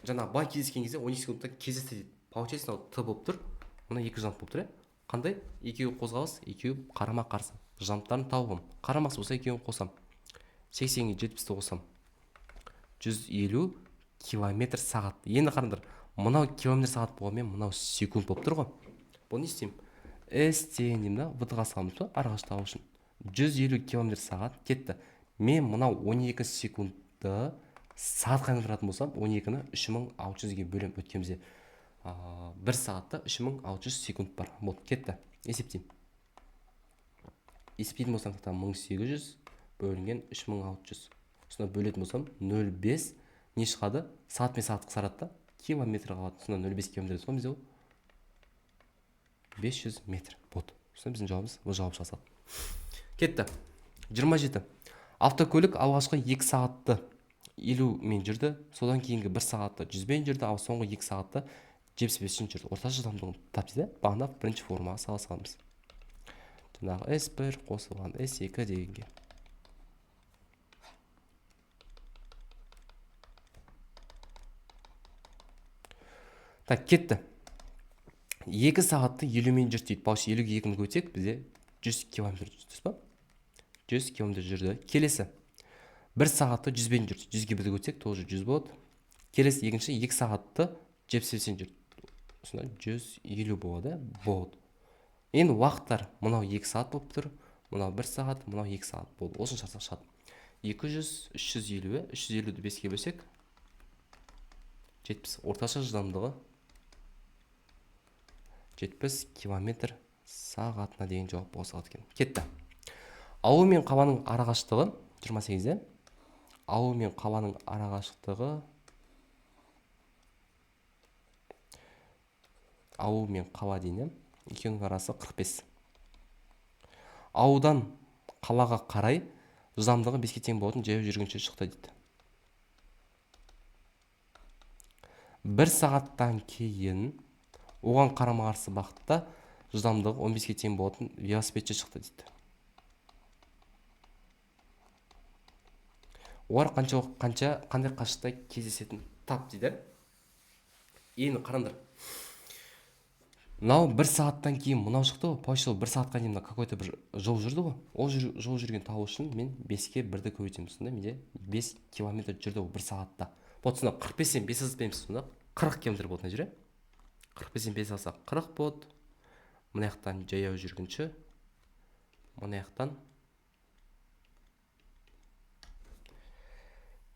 Жаңа бай кездескен кезде 12 секундта кездесті дейді. Получается, мынау Т болып тұр. Мына екі жылдамдық болып тұр. Қандай? Екеуі қозғалыс, екеуі қарама-қарсы. Жылдамдықтарын табуым. Қарамақсы болса екеуін қосам. 80-ге 70-ті қосам. 150 километр сағат. Енді қараңдар. Мынау километр сағат болғанмен мынау секунд болып тұр ғой. Бұл не істеймін? S деймін да, V-ға саламыз ба? Арғаш табу үшін. 150 километр сағат кетті. Мен мынау 12 секундты сағатқа айналдыратын болсам, 12-ні 3600-ге бөлем. Өткенімізде 1 сағатта 3600 секунд бар. Болды, кетті. Есептеймін. Есептейтін болсам, 1800 бөлінген 3600. Сонда бөлетін болсам, 0,5 не шығады? Сағат пен сағат қысарады да, километр қалады. Сонда 0,5 километр соң бізде 500 метр. Болды. Сонда біздің жауабымыз бұл жауап шыға салады. Кетті. 27. Автокөлік алғашқы 2 сағатты 50 мен жүрді, содан кейінгі 1 сағатты 100 мен жүрді, ал соңғы 2 сағатты 75 жүрді. Орташа жылдамдығын тап дейді. Бағана бірінші формаға сала саламыз. Жаңағы S1 қосылған S2 дегенге. Так, кетті. 2 сағатты 50 мен жүрді дейді. Баушы 50-ге 2-ні көтсек, бізде 100 километр жүрді ба? 100 километр жүрді. Келесі. 1 сағатты 100 мен жүрді. 100-ге 1-ді көтсек, тоже 100 болады. Келесі екінші 2 сағатты 70 жүрді. Сонда 150 болады. Болды. Енді уақыттар мынау 2 сағат болып тұр. Мынау 1 сағат, мынау 2 сағат болды. Осын шарсақ шығады. 200, 350, 350-ді 5-ге бөлсек 70. Орташа жылдамдығы 70 километр сағатына деген жауап болса екен. Кетті. Ауыл мен қаланың арақашықтығы 28-де. Ауыл мен қаланың арақашықтығы ауыл мен қала дейін. Екеуінің арасы 45. Ауылдан қалаға қарай жылдамдығы 5-ке тең болатын жаяу жүргінші шықты дейді. 1 сағаттан кейін оған қарама-қарсы бағытта жылдамдығы 15-ке тең болатын велосипедші шықты дейді. Олар қандай қашықта кездесетін тап дейді. Енді қараңдар. Мынау 1 сағаттан кейін мынау шықты ғой. Пойшы 1 сағатқа дейін какой-то бір жол жүрді ғой. Ол жол жүрген табу үшін мен 5-ке 1-ді көбейтемін. Сонда менде 5 километр жүрді ол 1 сағатта. Вот сонда 45-тен 5 азып береміз. Сонда 40 километр болды мына жерде. 45-тен 5 алсақ 40 болады. Мына жақтан жаяу жүргінші. Мына жақтан.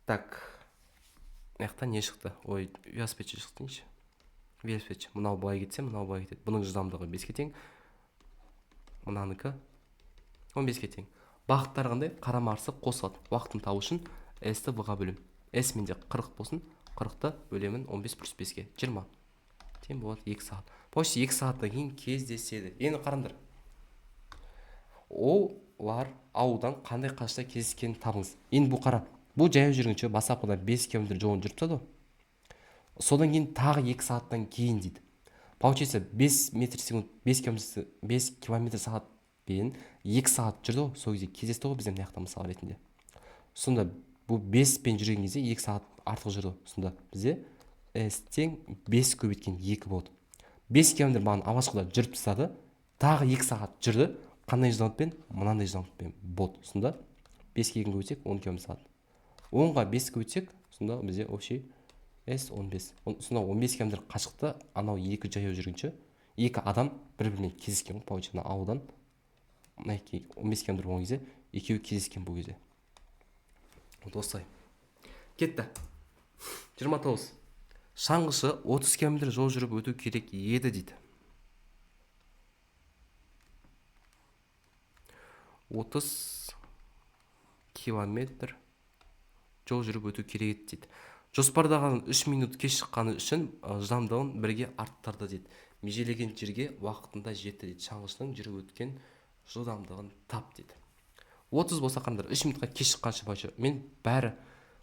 Так. Мына жақтан не шықты? Ой, велосипедші шықты неше? Велосипедші. Мынау былай кетсе, мынау былай кетеді. Бұның жылдамдығы 5-ке тең. Мынаныкі 15-ке тең. Бағыттар қандай? Қарама-қарсы қосылады. Уақытын табу үшін S-ті V-ға бөлем. S менде 40 болсын, 40-ты бөлемін 15 плюс 5-ке 20. Тең болады 2 сағат. Почти 2 сағаттан кейін кездеседі. Енді қараңдар. Олар ауылдан қандай қашықта кездескенін табыңыз. Енді бұл қара. Бұл жаяу жүргінші бастапқыда 5 км жолын жүріп тұрды. Содан кейін тағы 2 сағаттан кейін дейді. Получается 5 метр секунд, 5 км сағат пен 2 сағат жүрді ғой, сол кезде кездесті ғой бізде мына жақта мысал ретінде. Сонда бұл 5 пен жүрген кезде 2 сағат артық жүрді. Сонда бізде s тең 5 көбейткен 2 болды. 5 километр маған алғашқыда жүріп тастады, тағы 2 сағат жүрді. Қандай жылдамдықпен? Мынандай жылдамдықпен болды. Сонда 5-ке 2 көбейтсек 10 км сағат. 10-ға 5 көбейтсек, сонда бізде общий s 15. Сонда 15 км қашықта анау екі жаяу жүргінші, екі адам бір-бірімен кездескен ғой, получается ауылдан. Мінекей 15 км болған кезде екеуі кездескен бұл кезде. Вот осылай. Кетті. 29. Шаңғышы 30 км жол жүріп өту керек еді дейді. 30 километр жол жүріп өту керек еді дейді. Жоспардаған 3 минут кеш шыққаны үшін жылдамдығын бірге арттырды дейді. Межелеген жерге уақытында жетті дейді. Шаңғышының жүріп өткен жылдамдығын тап дейді. 30 болса қандай, 3 минутқа кеш шыққанша бойынша мен бәрі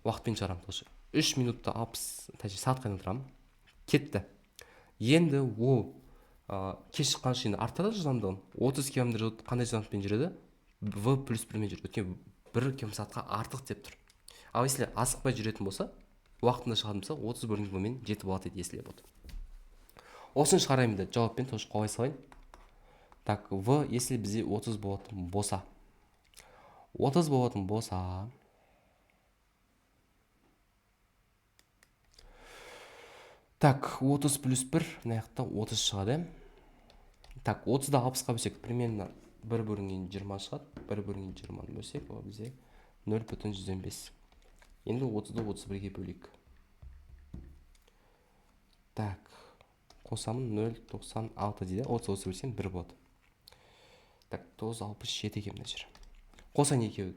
уақытпен шығарамын. 3 минутта 60 сағатқа айналдырамын. Кетті. Енді ол кеш шыққан үшін артады жылдамдығын. 30 км қандай жылдамдықпен жүреді? v плюс 1-мен жүреді. Өткен 1 км сағатқа артық деп тұр. Ал если асықпай жүретін болса, уақытында шығатын болса, 30 бөлінген v-мен 7 болады еді, есіле болды. Осыны шығарайын да жауаппен тоже қолай салайын. Так, v если бізде 30 болатын болса, 30 болатын болса, так, 30 плюс 1, мына жақта 30 шығады. Так, 30-да 60-қа бөлсек, примерно 1 бөлінген 20 шығады. 1 бөлінген 20-ны бөлсек, ол бізде 0,105. Енді 30-ды 31-ге бөлейік. Так, қосамын 0,96 дейді. 30 бөлсем 1 болады. Так, 967 екен мына жер. Қосайын екеуі.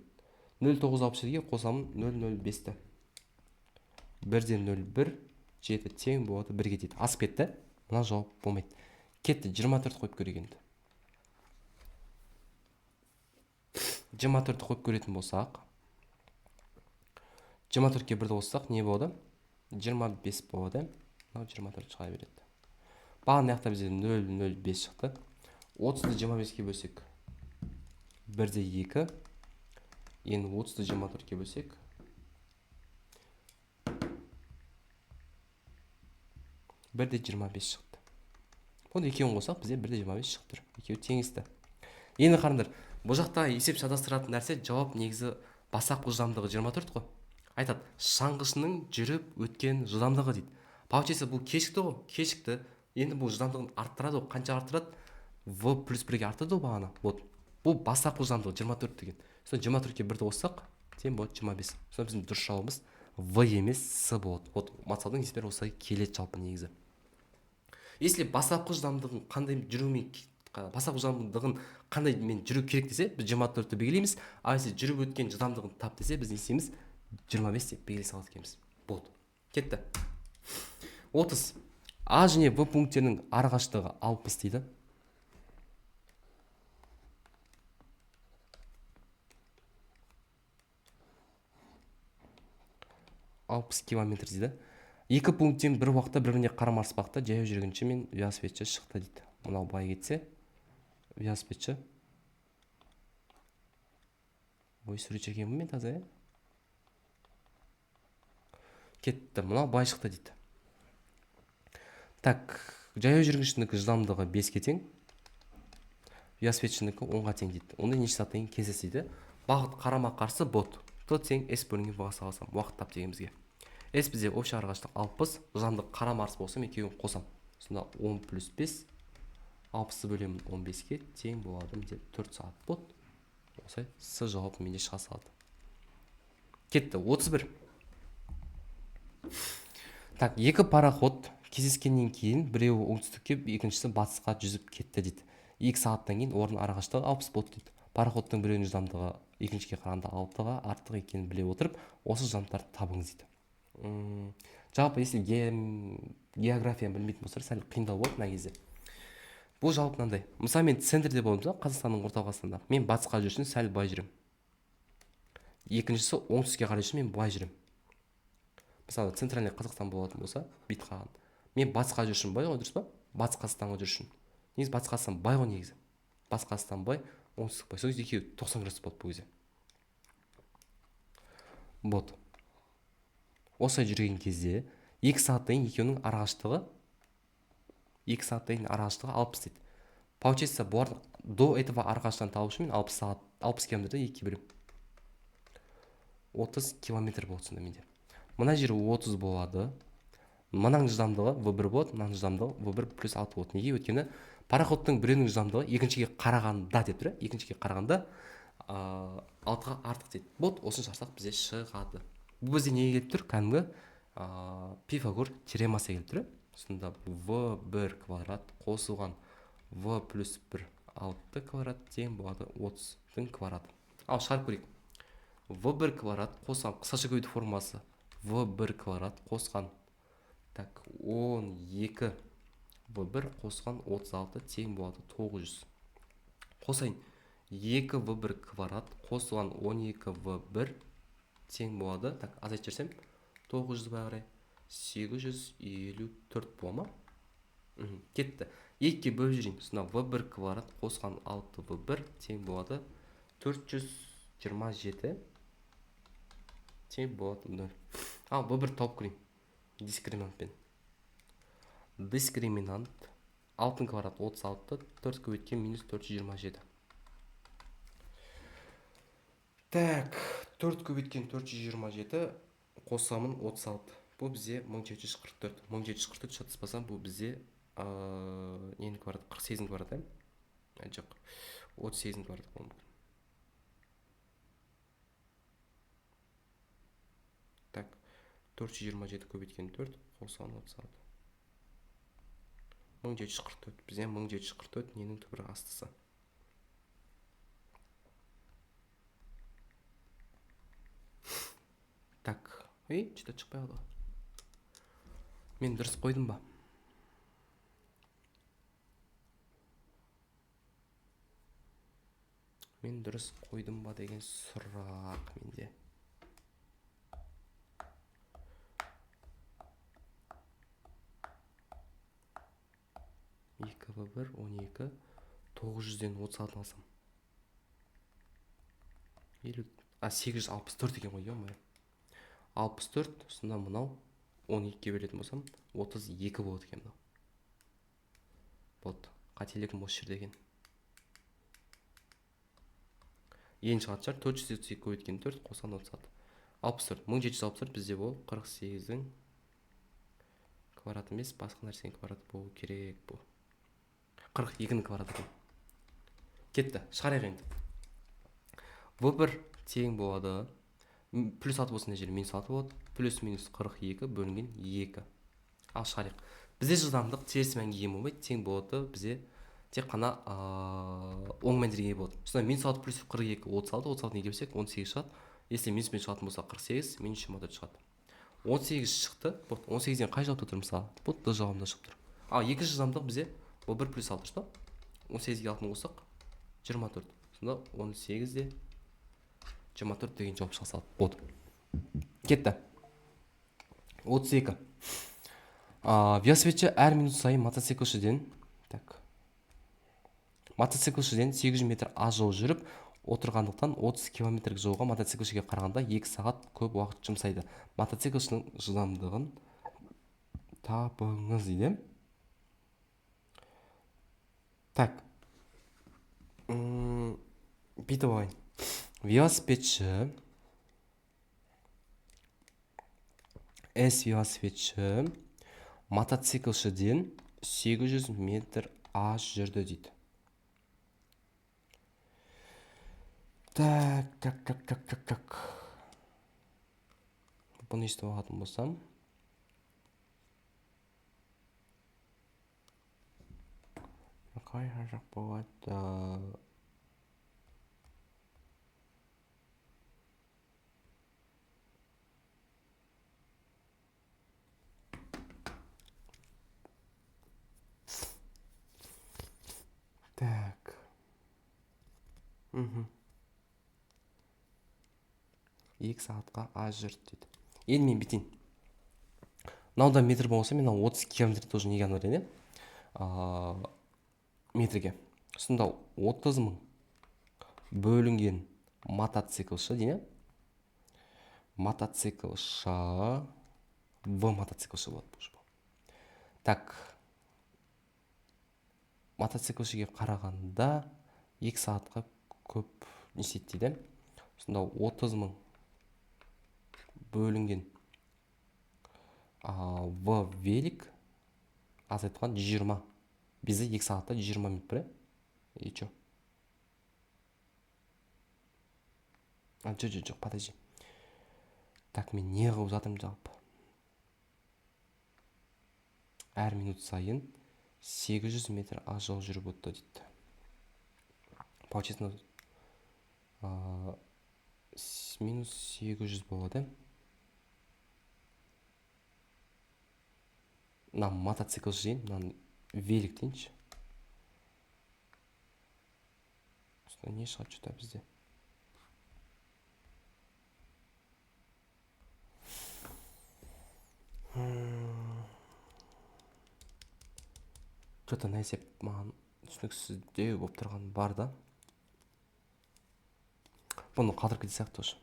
0,967-ге қосамын 0,05-ті. 1-ден 0,1, 7 тең болады 1-ге дейді. Асып кетті. Мына жауап болмайды. Кетті, 24 қойып көрейік енді. 24 қойып көретін болсақ, 24-ке 1-ді қоссақ не болады? 25 болады. 24 шыға береді. Бағын яқта бізде 0,05 шықты. 30-ды 25-ке бөлсек 1-де 2. Енді 30-ды 24-ке бөлсек 1-де 25 шықты. Оны екеуін қосақ бізде 1-де 25 шықты. Екеуі теңесті. Енді қараңдар, бұл жақта есеп шатастыратын нәрсе, жауап негізі бастапқы жылдамдығы 24 қой. Айтады, шаңғышының жүріп өткен жылдамдығы дейді. Получается, бұл кешікті ғой, кешікті. Енді бұл жылдамдығын арттырады ғой, қанша арттырады? v плюс 1-ге артады ғой бағана. Вот. Бұл бастапқы жылдамдығы 24 деген. Сонда 24-ке 1-ді қоссақ, тең болады 25. Сонда біздің дұрыс жауабымыз v емес с болады. Вот мысалдың есептері осылай келеді жалпы негізі. Если бастапқы жылдамдығын қандай жүрумен қандай мен жүру керек десе, біз 24-ті белгілейміз. А если жүріп өткен жылдамдығын тап десе, біз не істейміз? 25 деп белгілей салады екенбіз. Болды. Кетті. 30. А және В пункттерінің арақашықтығы 60 дейді. Километр дейді. Екі пункттен бір уақытта бір-біріне қарама-қарсы жаяу жүргінші мен велосипедші шықты дейді. Мынау былай кетсе, велосипедші ой сурет чекемін мен таза, кетті. Мынау былай шықты дейді. Так, жаяу жүргіншінікі жылдамдығы 5-ке тең, велосипедшінікі 10-ға тең дейді. Онда неше сағаттан кейін кездеседі? Бағыт қарама-қарсы бот. Т тең s бөлінген v-ға салсам, уақыт тап дегенімізге. S бізде общий арақашықтық 60, жылдамдық қарама-қарсы болса, екеуін қосам. Сонда 10 плюс 5, 60-ды бөлемін 15-ке тең болады, менде 4 сағат болады. Осылай с жауабы менде шыға салады. Кетті. 31. Так, екі пароход кездескеннен кейін біреуі оңтүстікке, екіншісі батысқа жүзіп кетті дейді. 2 сағаттан кейін орын арақашықтығы 60 болды дейді. Пароходтың біреуінің жылдамдығы екіншіге қарағанда 6-ға артық екенін біле отырып, осы жылдамдықтарды табыңыз дейді. Жалпы если географияны білмейтін болсаңдар, сәл қиындау болады мына кезде. Бұл жалпы мынандай. Мысалы мен центрде болдым, Қазақстанның орталық Қазақстанда. Мен батысқа жүрсін, сәл былай жүремін. Екіншісі оңтүстікке қарай жүрсін, мен былай жүремін. Мысалы центральный Қазақстан болатын болса, бүйтіп қалған. Мен батысқа жүрсін, былай ғой, дұрыс па? Батыс Қазақстанға жүрсін. Негізі батыс Қазақстан былай ғой негізі. Батыс Қазақстан былай, оңтүстік батыс екеуі 90 градус болады бұл кезде. Вот осылай жүрген кезде 2 сағаттан кейін екеуінің арақашықтығы 60 дейді. Получается, бұлар до этого арақашықтығын табу үшін мен 60 километрді 2 бөлем 30 километр болады. Сонда менде мына жері 30 болады. Мынаның жылдамдығы V1 болады, мынаның жылдамдығы V1 плюс 6 болады. Неге? Өйткені пароходтың біреуінің жылдамдығы екіншіге қарағанда деп тұр. Екіншіге қарағанда 6-ға артық дейді. Вот осыны шарсақ бізде шығады. Бұл бізде неге келіп тұр? Кәдімгі Пифагор теоремасы келіп тұр. Сонда V1 квадрат қосылған V плюс 1 6 квадрат тең болады 30-дің квадраты. Ал шығарып көрейік. V1 квадрат қосқан қысқаша көбейту формасы V1 квадрат қосқан 12 V1 қосқан 36 тең болады 900. Қосайын 2 V1 квадрат қосылған 12 V1 тең болады. Азайтып жіберсем 900 қарай 854 бола ма? Кетті. 2-ге бөліп жүрейін. Сонда V1 квадрат қосқан 6 V1 тең болады 427 тең болады 0. Ал V1 тауып көрейін. Дискриминантпен. Дискриминант 6 квадрат 36, 4 көбейткен минус 427. Так, 4 көбейткен 427 қосамын 36. Бұл бізде 1744. 1744 шатыспасам, бұл бізде нені квадрат? 48 квадрат, жоқ, 38 квадрат болмайды. Так, 427 көбейткен 4 қосамын 36. 1744. Бізде 1744 ненің түбірі астысы. Так, что-то шықпай қалды. Мен дұрыс қойдым ба? Мен дұрыс қойдым ба деген сұрақ менде. Екі V1 12 900-ден 36 алсам 864 екен ғой, ема 64, сонда мынау 12-ге бөлетін болсам 32 болады екен мынау. Вот, қателігім осы жерде екен. Ең шығатын шығар 432 көбейткен 4 қосқан 36. 64, 1764 бізде бол 48-дің квадраты емес, басқа нәрсенің квадраты болу керек бұл. 42-ның квадраты екен. Кетті, шығарайық енді. V1 тең болады. Плюс 6 болсын жері минус 6 болады. Плюс минус 42 бөлінген 2. Ал шығарайық. Бізде жылдамдық теріс мәнге ие болмайды, тең болады. Бізде тек қана оң мәндерге болады. Сонда минус 6 плюс 42 36, 36 неге бөлсек 18 шығады. Если минус мен шығатын болса 48, минус 24 шығады. 18 шықты. 18-ден қай жауапта тұр мысалы? Бұл да жауабында шығып тұр. Ал екінші жылдамдық бізде V1 плюс 6 что? 18-ге 6-ны қоссақ 24. Сонда 18-де 24 деген жауап шыға салады. Болды. Кетті. 32. Велосипедші әр минут сайын мотоциклшіден 800 метр аз жол жүріп отырғандықтан 30 километрлік жолға мотоциклшіге қарағанда 2 сағат көп уақыт жұмсайды. Мотоциклшінің жылдамдығын табыңыз дейді. Так. Бүйтіп алайын. Велосипедші велосипедші мотоциклшіден 800 метр аз жүрді дейді. Так. Бұны естіп алатын болсам. Қай жақ болады? Так. 2 сағатқа аз жүрді дейді. Енді мен бітейін. Мынау метр болса, мен 30 километр тоже неге анырайын, метрге. Сонда 30 мың бөлінген мотоцикл ш дейін. Мотоцикл ш в мотоцикл ш болады. Так, мотоцикл шге қарағанда 2 сағатқа көп не істейді дейді. Сонда 30 мың бөлінген в велик азайтқан 20. Бізде 2 сағатта 20 минут бір. И чё? Жоқ, подожди. Так, мен не қылып жатырмын жалпы? Әр минут сайын 800 метр жол жүріп өтті дейді. Получается, минус 800 болады. Мына мотоцикл жейін, мына велик дейінші. Не шығады жүта бізде? Что-то нәрсеп маған түсініксіздеу болып тұрған бар да. Бұны қалдырып кетсек тоже.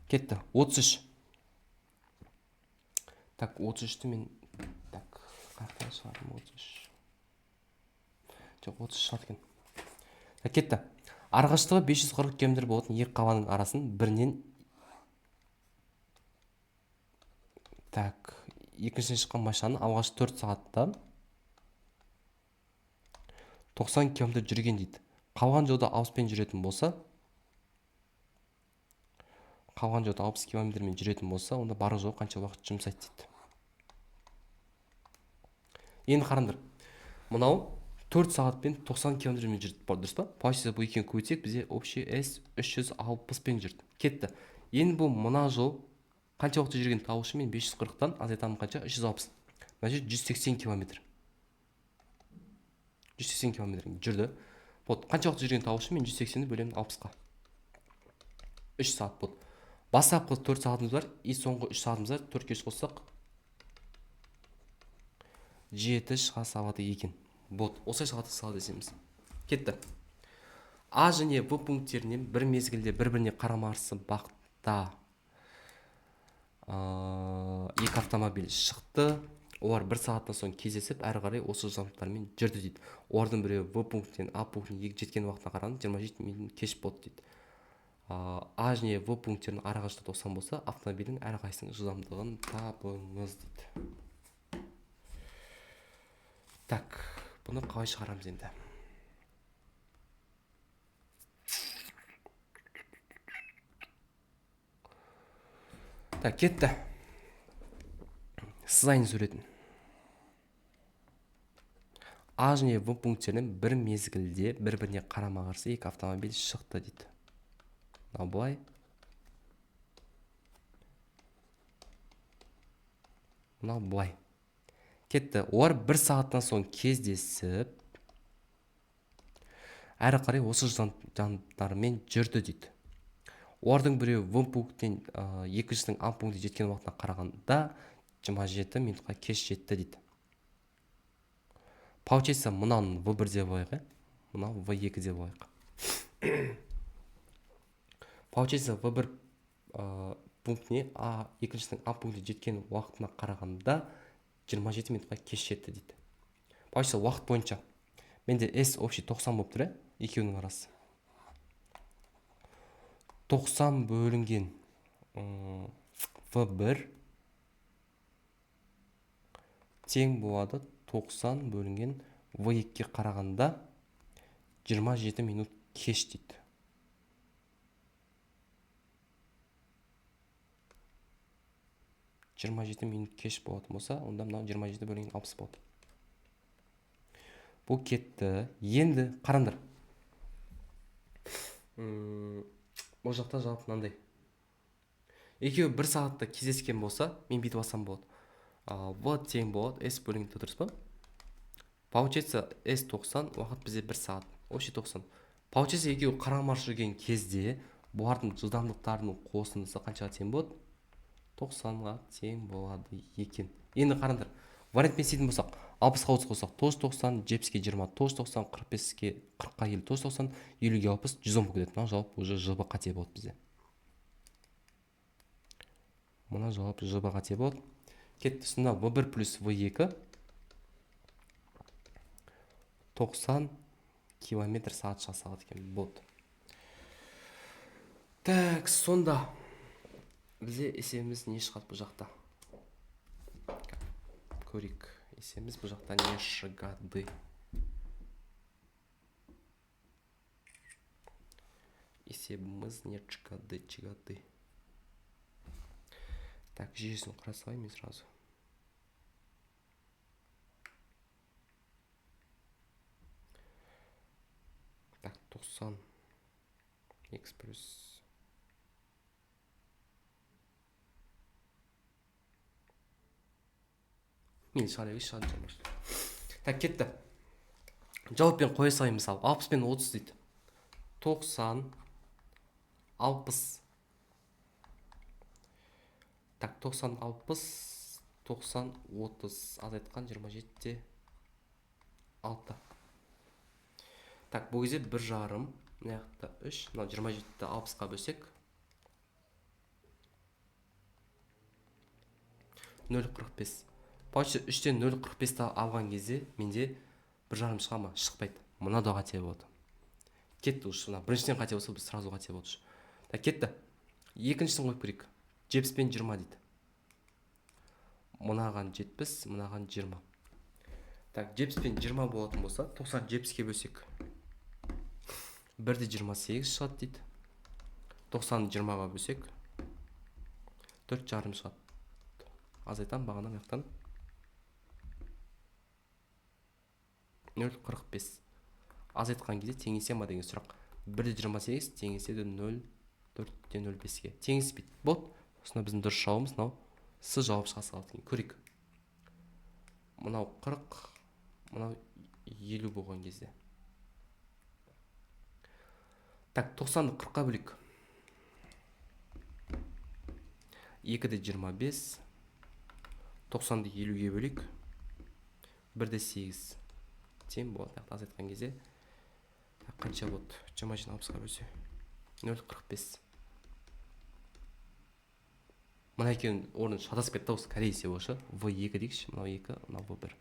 Кетті. 33. Так, 33-ті мен... Так, қақта шығардым 33. Жоқ, 30 шығады екен. Кетті. Арғаштығы 540 км болатын екі қабаның арасын бірінен... Так, екіншіден шыққан машинаны алғаш 4 сағатта 90 км жүрген дейді. Қалған жолда 60-пен жүретін болса, қалған жолда 60 км-мен жүретін болса, онда барлық жол қанша уақыт жұмсайды дейді. Енді қараңдар. Мынау 4 сағатпен 90 км-мен жүрді, дұрыс па? Получается, бұл екеуін көбейтсек, бізде общий S 360-пен жүрді. Кетті. Енді бұл мына жол қанша уақытта жүрген тауышы мен 540-тан азайтамын қанша? 360. Значит, 180 км. 180 км жүрді. Вот, қанша уақытта жүрген тауышы мен 180-ді бөлемін 60-қа. 3 сағат болды. Бастапқы 4 сағатымыз бар, и соңғы 3 сағатымыз бар. 4 кеш қоссақ 7 шыға салады екен. Вот, осылай шығады салады десеміз. Кетті. А және В пункттерінен бір мезгілде бір-біріне қарама-қарсы бағытта екі автомобиль шықты. Олар 1 сағаттан соң кездесіп, әрі қарай осы жылдамдықтармен жүрді дейді. Олардың біреуі В пунктінен А пунктіне жеткен уақытына қарағанда 27 минут кеш болды дейді. А және В пункттерінің арақашықтығы 90 болса, автомобильдің әрқайсысының жылдамдығын табыңыз дейді. Так, бұны қалай шығарамыз енді? Так, кетті. Сызайын суретін. А және В пункттерінен бір мезгілде бір-біріне қарама-қарсы екі автомобиль шықты дейді. Мынау былай. Мынау былай. Кетті. Олар 1 сағаттан соң кездесіп, әрі қарай осы жылдамдықтармен жүрді дейді. Олардың біреуі В пунктінен екіншісінің А пунктіне жеткен уақытына қарағанда 27 минутқа кеш жетті дейді. Получается, мынаны В1 деп алайық, мынау В2 деп алайық. Получается, В1 пунктіне екіншісінің А пунктіне жеткен уақытына қарағанда 27 минутқа кеш жетті дейді. Получается, уақыт бойынша менде S общий 90 болып тұр, екеуінің арасы. 90 бөлінген В1 тең болады 90 бөлінген В2-ге қарағанда 27 минут кеш дейді. Жиырма жеті минут кеш болатын болса, онда мынау 27 бөлінген 60 болады. Бұл кетті. Енді қараңдар. Бұл жақта жауап мынандай. Екеуі 1 сағатта кездескен болса, мен бүйтіп алсам болады. В тең болады, S бөлінген дұрыс па? Получается, S 90, уақыт бізде 1 сағат. Общий 90. Получается, екеуі қарама-қарсы жүрген кезде, бұлардың жылдамдықтарының қосындысы қаншаға тең болады? 90-ға тең болады екен. Енді қараңдар. Вариантпен істейтін болсақ, 60-қа 30 қосақ 90, 70-ке 20 90, 45-ке 40-қа 50 90, 50-ге 60 110 болып кетеді. Мына жауап уже жб қате болады бізде. Мына жауап жб қате болады. Кетті. Сонда v1 плюс v2 90 км сағат жасалады екен. Болды. Так, сонда бізде есебіміз не шығады бұл жақта? Көрейік. Есебіміз бұл жақта не шығады? Есебіміз не шығады. Так, жүйесін құра салайын сразу. Так, 90 x плюс мен шығады. Так, кетті. Жауаппен қоя салайын, мысалы 60 пен 30 дейді. 90 60. Так, 90 60 90 30 азайтқан 27-те 6. Так, бұл кезде 1,5, мына жақта 3, мына 27-ті 60-қа бөлсек 0,45. Получается 3-тен 0,45-ті алған кезде менде 1,5 шыға ма? Шықпайды. Мына да қате болады. Кетті ұшы. Біріншіден қате болса, біз сразу қате болды. Так, кетті. Екіншісін қойып көрейік. 70 пен 20 дейді. Мынаған 70, мынаған 20. Так, 70 пен 20 болатын болса, 90 70-ке бөлсек 1-де 28 шығады дейді. 90 20-ға бөлсек 4,5 шығады. Азайтам бағана маяқтан 0,45. Азайтқан кезде теңесе ма деген сұрақ. 1-де 28 теңеседі 0,4-те 0,5-ге. Теңеспейді. Болды. Осында біздің дұрыс жауабымыз мынау С жауап шыға салады. Көрейік. Мынау 40, мынау 50 болған кезде. Так, 90-ды 40-қа бөлейік. 2-де 25, 90-ды 50-ге бөлейік. 1-де 8 тең болады. Азайтқан кезде қанша болады? 20-ны 60-қа бөлсе 0,45. Мына екеуінің орны шатасып кетті, осы корей есебі осы. V2 дейікші, мынау 2, мынау V1.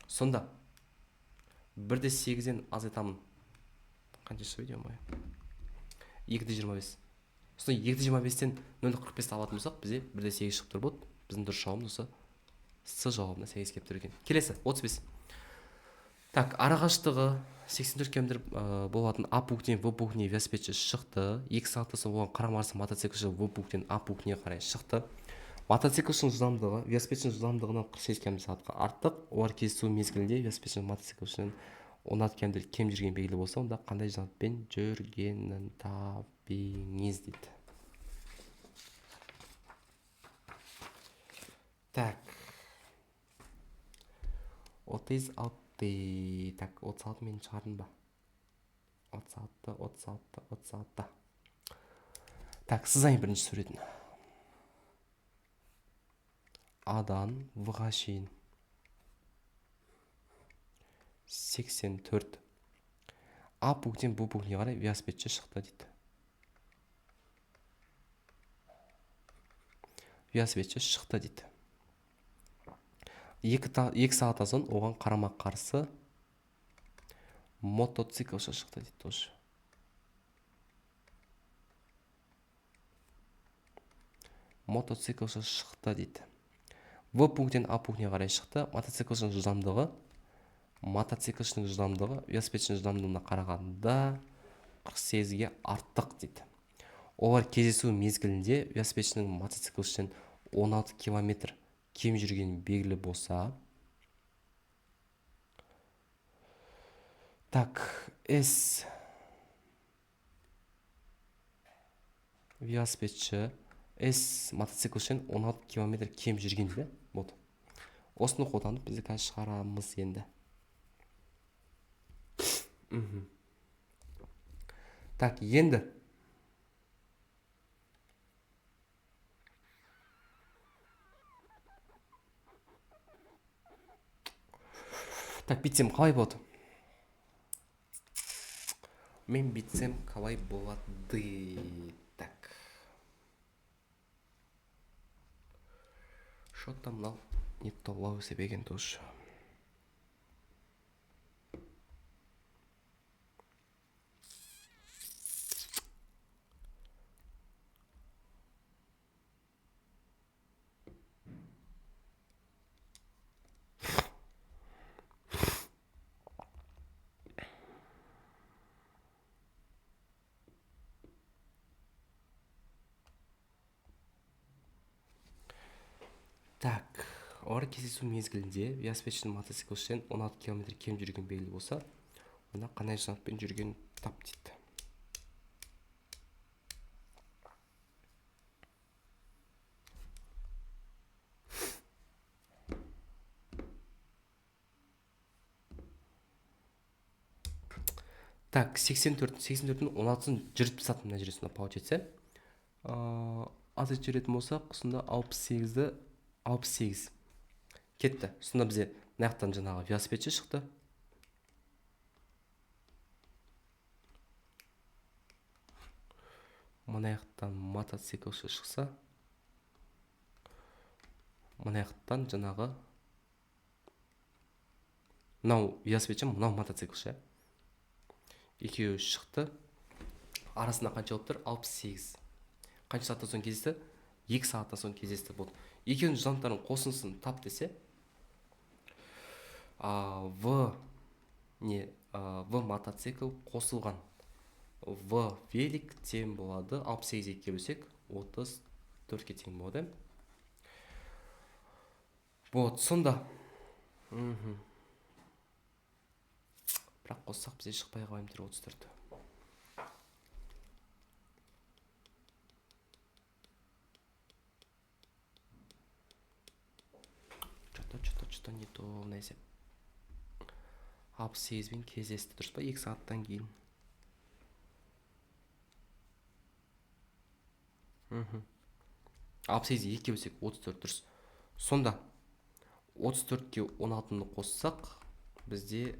Сонда 1-де 8-ден азайтамын. Қанша шығады ма? 2-де 25. Сонда 2-де 25-тен 0,45 алатын болсақ, бізде 1-де 8 шығып тұр болды. Біздің дұрыс жауабымыз осы С жауабына сәйкес келіп тұр екен. Келесі 35. Так, арақашықтығы 84 км болатын А пунктінен В пунктіне велосипедші шықты. Екі сағаттан оған қарама-қарсы мотоциклші В пунктінен А пунктіне қарай шықты. Мотоциклшінің жылдамдығы велосипедшінің жылдамдығынан 48 км сағатқа артық. Олар кездесу мезгілінде велосипедшінің мотоциклшінің 16 км кем жүрген белгілі болса, онда қандай жылдамдықпен жүргенін табыңыз дейді. Так. 36. Так, 36 мен шығардым ба? 36. Так, сызайын бірінші суретін. А-дан В-ға шейін 84. А пунктен Б пунктіне қарай велосипедші шықты дейді. Велосипедші шықты дейді. 2 сағаттан соң оған қарама-қарсы мотоциклші шықты дейді тоже. Мотоциклші шықты дейді. В пунктен А пунктіне қарай шықты. Мотоциклшінің жылдамдығы велосипедшінің жылдамдығына қарағанда 48-ге артық дейді. Олар кездесу мезгілінде велосипедшінің мотоциклшіден 16 км кем жүрген белгілі болса, так, С велосипедші С мотоциклшіден 16 км кем жүрген дейді. Болды. Осыны қолданып бізді қазір шығарамыз енді. Так, енді Так, бүйтсем қалай болады? Мен бүйтсем қалай болады? Так. Что там мынау не толлау себеген тоже. Так, ауыр кездесу мезгілінде велосипедшінің мотоциклшіден 16 км кем жүрген белгілі болса, онда қандай жылдамдықпен жүрген тап дейді. Так, 84-ін 16-ын жүріп тастады мына жерде, сонда получается. Азы жүретін болсақ, сонда 68-ді 68 кетті. Сонда бізде мына жақтан жаңағы велосипедші шықты. Мына жақтан мотоциклші шықса, мына жақтан жаңағы мынау велосипедші, мынау мотоциклші. Екеуі шықты. Арасында қанша болып тұр? 68. Қанша сағаттан соң кездесті? 2 сағаттан соң кездесті. Болды. Екеуінің жылдамдықтарын қосындысын тап десе, в мотоцикл қосылған в велик тең болады 68-ге бөлсек 34-ке тең болады. Вот, сонда бірақ қоссақ бізде шықпай қалайымдыр 34. Что-то не то, нәсе. 68-бен кездесті, дұрыс па? 2 сағаттан кейін. 68-ге 2 бөлсек 34 дұрыс. Сонда 34-ке 16-ны қоссақ, бізде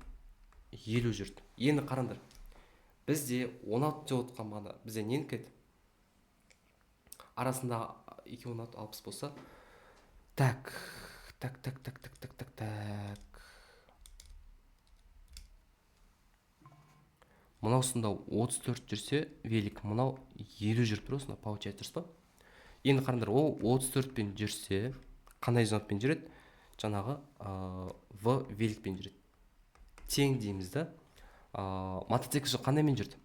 50 жүрді. Енді қараңдар. Бізде 16 деп отқан мағына. Бізде нені кеді? Арасында 2 16 60 болса. Так. Мынау сонда 34 жүрсе, велик, мынау 50 жүріп тұр, осында получается, дұрыс па? Енді қараңдар, ол 34-пен жүрсе, қандай жылдамдықпен жүреді? Жаңағы в великпен жүреді. Тең дейміз да. Мотоциклші қандаймен жүрді?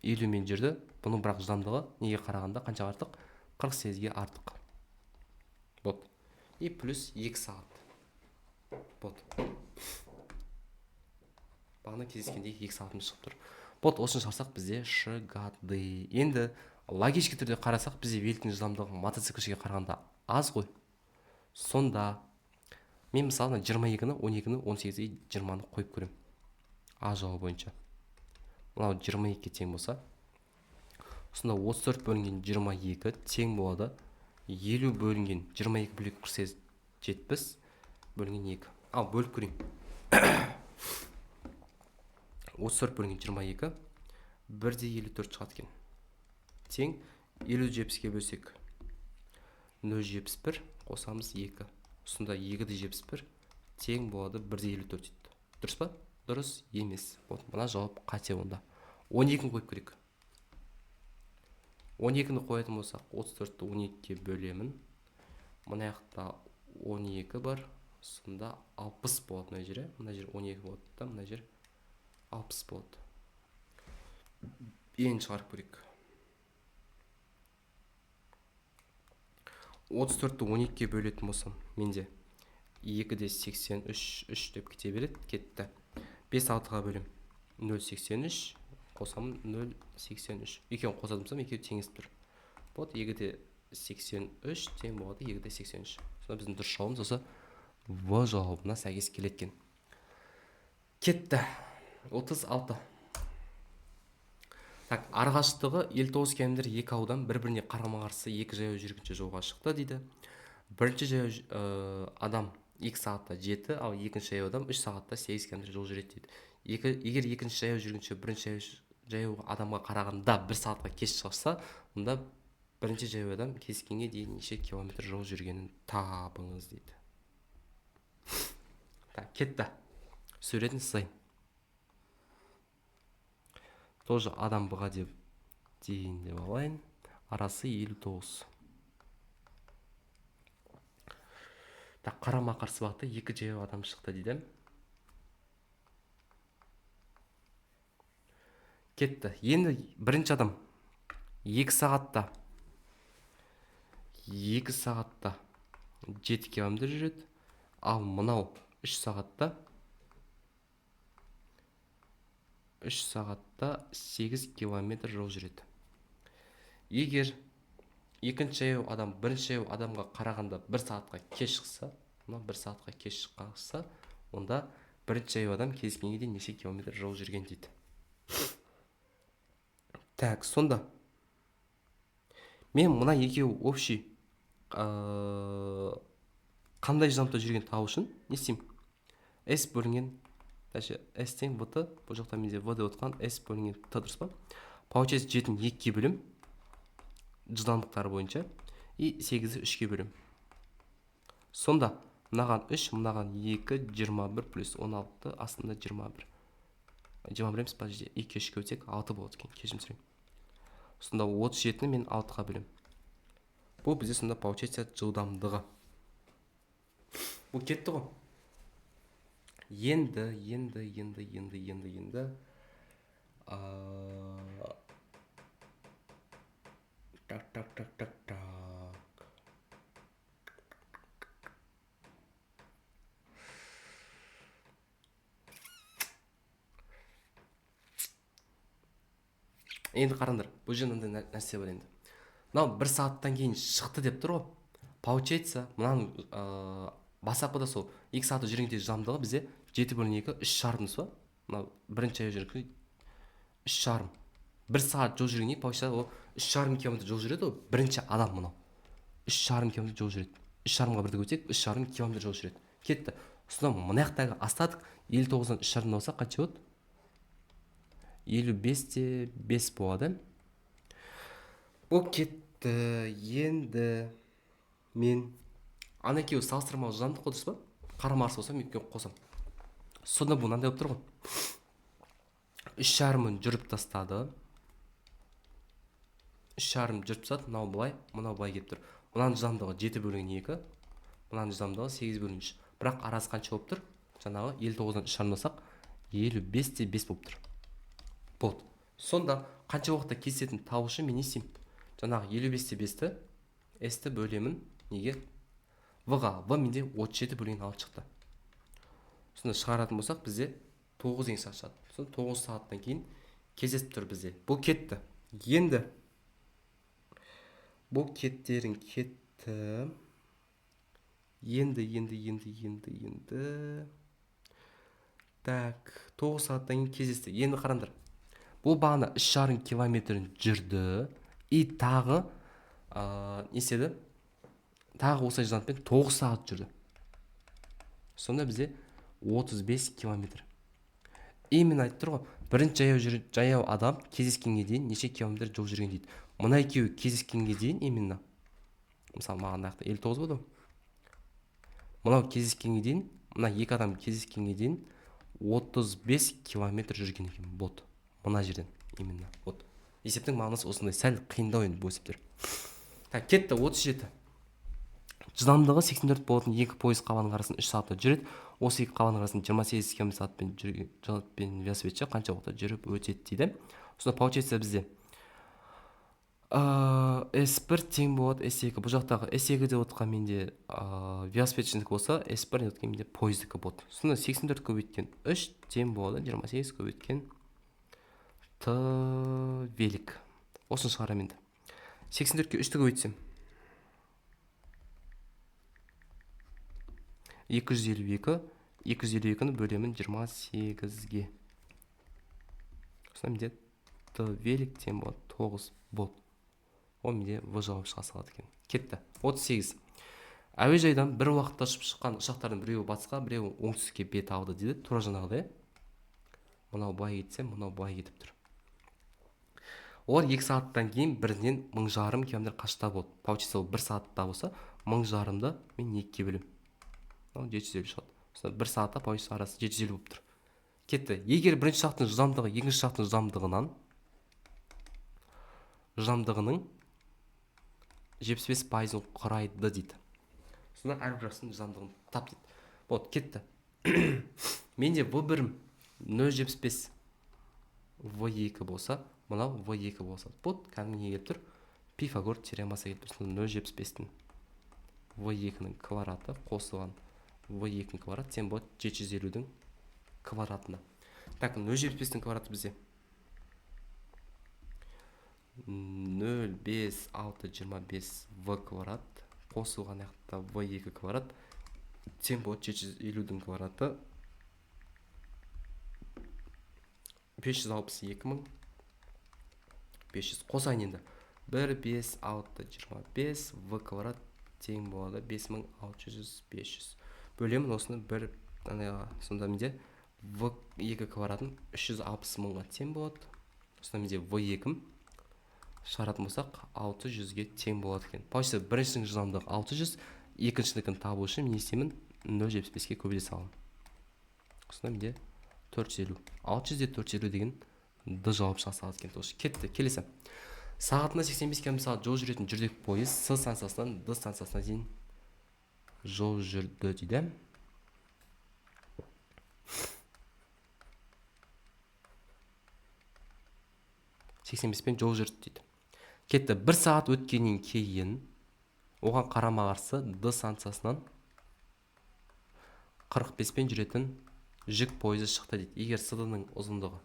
50-мен жүрді. Бұның бірақ жылдамдығы неге қарағанда қанша артық? 48-ге артық. Вот. И плюс 2 сағат. Вот. Бағына кездескенде 2 сағатымыз шығып тұр. Вот, осыны шығарсақ бізде шығады. Енді логически түрде қарасақ, бізде великтің жылдамдығы мотоциклшіге қарағанда аз ғой. Сонда мен мысалы 22-ні, 12-ні, 18-ге 20-ны қойып көрем. А жауабы бойынша. Мынау 22-ге тең болса, сонда 34 бөлінген 22 тең болады. 50 бөлінген 22 бөлек 48 70 бөлінген 2. Ал, бөліп көрейін. 34 бөлінген 22 1-де 54 шығады екен. Тең 50-70-ге бөлсек 0,71 қосамыз 2. Сонда 2-де 71 тең болады 1-де 54 дейді. Дұрыс па? Дұрыс емес. Вот, мына жауап қате онда. 12-ні қойып керек. 12-ні қоятын болсақ, 34-ті 12-ге бөлемін. Мына жақта 12 бар. Сонда 60 болады мына жер. Мына жер 12 болады да, мына жер 60 болады. Ең шығарып көрейік. 34-ті 12-ге бөлетін болсам, менде 2-де 83, 3 деп кете береді, кетті. 5-6-ға бөлем 0,83, қосамын 0,83. Екеуін қосатын болсам, екеуі теңесіп тұр. Вот, 2-де 83 тең болады 2-де 83. Сонда біздің дұрыс жауабымыз осы В жауабына сәйкес келеді екен. Кетті. 36. Так, арғаштығы 59 км 2 аудан бір-біріне қарама-қарсы 2 жаяу жүргінші жолға шықты дейді. Бірінші жаяу адам 2 сағатта 7, ал екінші жаяу адам 3 сағатта 8 км жол жүреді дейді. Егер екінші жаяу жүргінші бірінші жаяу адамға қарағанда 1 сағатқа кеш шықса, онда бірінші жаяу адам кескенге дейін неше километр жол жүргенін табыңыз дейді. Так, кетті. Суретін сызайын. Тоже адам бұға дейін деп алайын. Арасы 59. Так, қарама қарсы бағытта 2 жаяу адам шықты дейді. Кетті. Енді бірінші адам 2 сағатта 7 км жүреді. Ал мынау 3 сағатта 8 км жол жүреді. Егер екінші жаяу адам бірінші жаяу адамға қарағанда 1 сағатқа кеш шықса, 1 сағатқа кеш шықса, онда бірінші жаяу адам кезгенге дейін неше километр жол жүрген дейді. Так, сонда мен мына екеуі общий қандай жылдамдықта жүрген табу үшін не істеймін? S бөлінген S тең VT, бұл жақта менде V деп отқан S бөлінген T, дұрыс па? Получается 7-ін 2-ге бөлім жылдамдықтары бойынша и 8-ді 3-ге бөлім. Сонда мынаған 3, мынаған 2, 21 плюс 16 астында 21. 21 емес, подожди, 2 3-ге өтсек 6 болады екен, кешірім сұраймын. Сонда 37-ні мен 6-ға бөлем. Бұл бізде сонда получается жылдамдығы. Бұл кетті ғой. Енді так. Енді қараңдар, бұл жерде мынандай нәрсе бар енді. Мынау 1 сағаттан кейін шықты деп тұр ғой. Получается, мынаның басапыда сол 2 сағатта жүргенде жылдамдығы бізде 7/2 3,5 ба? Мынау бірінші жаяу жүрген 3,5. 1 сағат жол жүргенде получается ол 3,5 км жол жүреді ғой. Бірінші адам мынау 3,5 км жол жүреді. 3,5-ға 1-ді көтсек 3,5 км жол жүреді. Кетті. Сонда мына жақтағы астадық 59-дан 3,5 болса қанша болады? 55-те 5 болады. Бұл кетті. Енді мен ана екеуі салыстырмалы жылдамдық қой, дұрыс па? Қарама қарсы болсам екеуін қосам. Сонда бұл мынандай болып тұр ғой. 3,5-ын жүріп тастады. 3,5 жүріп тастады. Мынау былай келіп тұр. Мынаның жылдамдығы 7/2, мынаның жылдамдығы 8/3. Бірақ арасы қанша болып тұр? Жаңағы 59-дан 3,5 болсақ 55-те 5 болып тұр. Болды. Сонда қанша уақытта kesетінін табу үшін мен не істеймін? Жаңағы 55-те 5-ті S-ті бөлемін. Неге? V-ға. V менде 37/6 шықты. Сонда шығаратын болсақ бізде 9 деген сағат шығады. Сонда 9 сағаттан кейін кездесіп тұр бізде. Бұл кетті. Енді бұл кеттерін кетті. Енді. Так, 9 сағаттан кейін кездесті. Енді қараңдар. Бұл бағана 3,5 километрін жүрді. И тағы не істеді? Тағы осы жылдамдықпен 9 сағат жүрді. Сонда бізде 35 километр. Именно айтып тұр ғой. Бірінші жаяу адам кездескенге дейін неше километр жол жүрген дейді. Мына екеуі кездескенге дейін именно. Мысалы, маған нақты 59 болды. Мынау кездескенге дейін, мына екі адам кездескенге дейін 35 километр жүрген екен. Болды. Мына жерден именно. Вот. Есептің мағынасы осындай, сәл қиындау енді бұл есептер. Так, кетті 37. Жылдамдығы 84 болатын екі пойыз қабаның арасында 3 сағатта жүреді. Осы екі қабаның арасында 28 км сағатпен жүрген велосипедші қанша уақытта жүріп өтеді дейді. Сонда получается бізде S1 тең болады S2. Бұл жақтағы S2 деп отқан менде велосипедшінікі болса, S1 деп отқан менде пойыздікі болады. Сонда 84 көбейткен 3 тең болады 28 көбейткен Т велик. Осыны шығарам енді. 84-ке 3-ті көбейтсем 252-ні бөлемін 28-ге. Сонда менде Т велик тең болады 9 болды. Ол менде В жауап шыға салады екен. Кетті. 38. әуежайдан бір уақытта ұшып шыққан ұшақтардың біреуі батысқа, біреуі оңтүстікке бет алды дейді. Тура жаңағыдай. Мынау былай кетсе, мынау былай кетіп тұр. Олар 2 сағаттан кейін бірінен 1000 километр қашықта болды. Получится, ол 1 сағатта болса, 1000 мен 2-ге бөлем. 750 шығады. 1 сағатта получится арасы 750 болып тұр. Кетті. Егер бірінші ұшақтың жылдамдығы екінші ұшақтың жылдамдығының 75%-ын құрайды дейді. Сонда әрбір ұшақтың жылдамдығын тап дейді. Вот, кетті. Менде V1 0,75 V2 болса, мынау V2 болса. Вот, кәдімгі не келіп тұр? Пифагор теоремасы келіп тұр. 0,75-тің V2-нің квадраты қосылған V2-нің квадраты тең болады 750-дің квадратына. Так, 0,75-тің квадраты бізде 0,5625 V квадрат қосылған аяқта V2 квадрат тең болады 750-дің квадраты 562.500 қосайын енді. 1,5625 V квадрат тең болады 5600-500. Бөлемін осыны бір сонда менде V2 квадратын 360.000-ға тең болады. Осында менде V2 шығаратын болсақ 600-ге тең болады екен. Получается, біріншінің жылдамдығы 600, екіншілігін табу үшін мен істеймін 0,75-ге көбейте саламын. Осында менде 450. 600-де 450 деген д жауап шыға салады екен. Кетті. Келесі. Сағатына 85 км/сағат жол жүретін жүрдек пойыз С станциясынан Д станциясына дейін жол жүрді дейді. Пен жол жүрді дейді. Кетті. 1 сағат өткеннен кейін оған қарама-қарсы Д станциясынан 45-пен жүретін жүк пойызы шықты дейді. Егер С-ның ұзындығы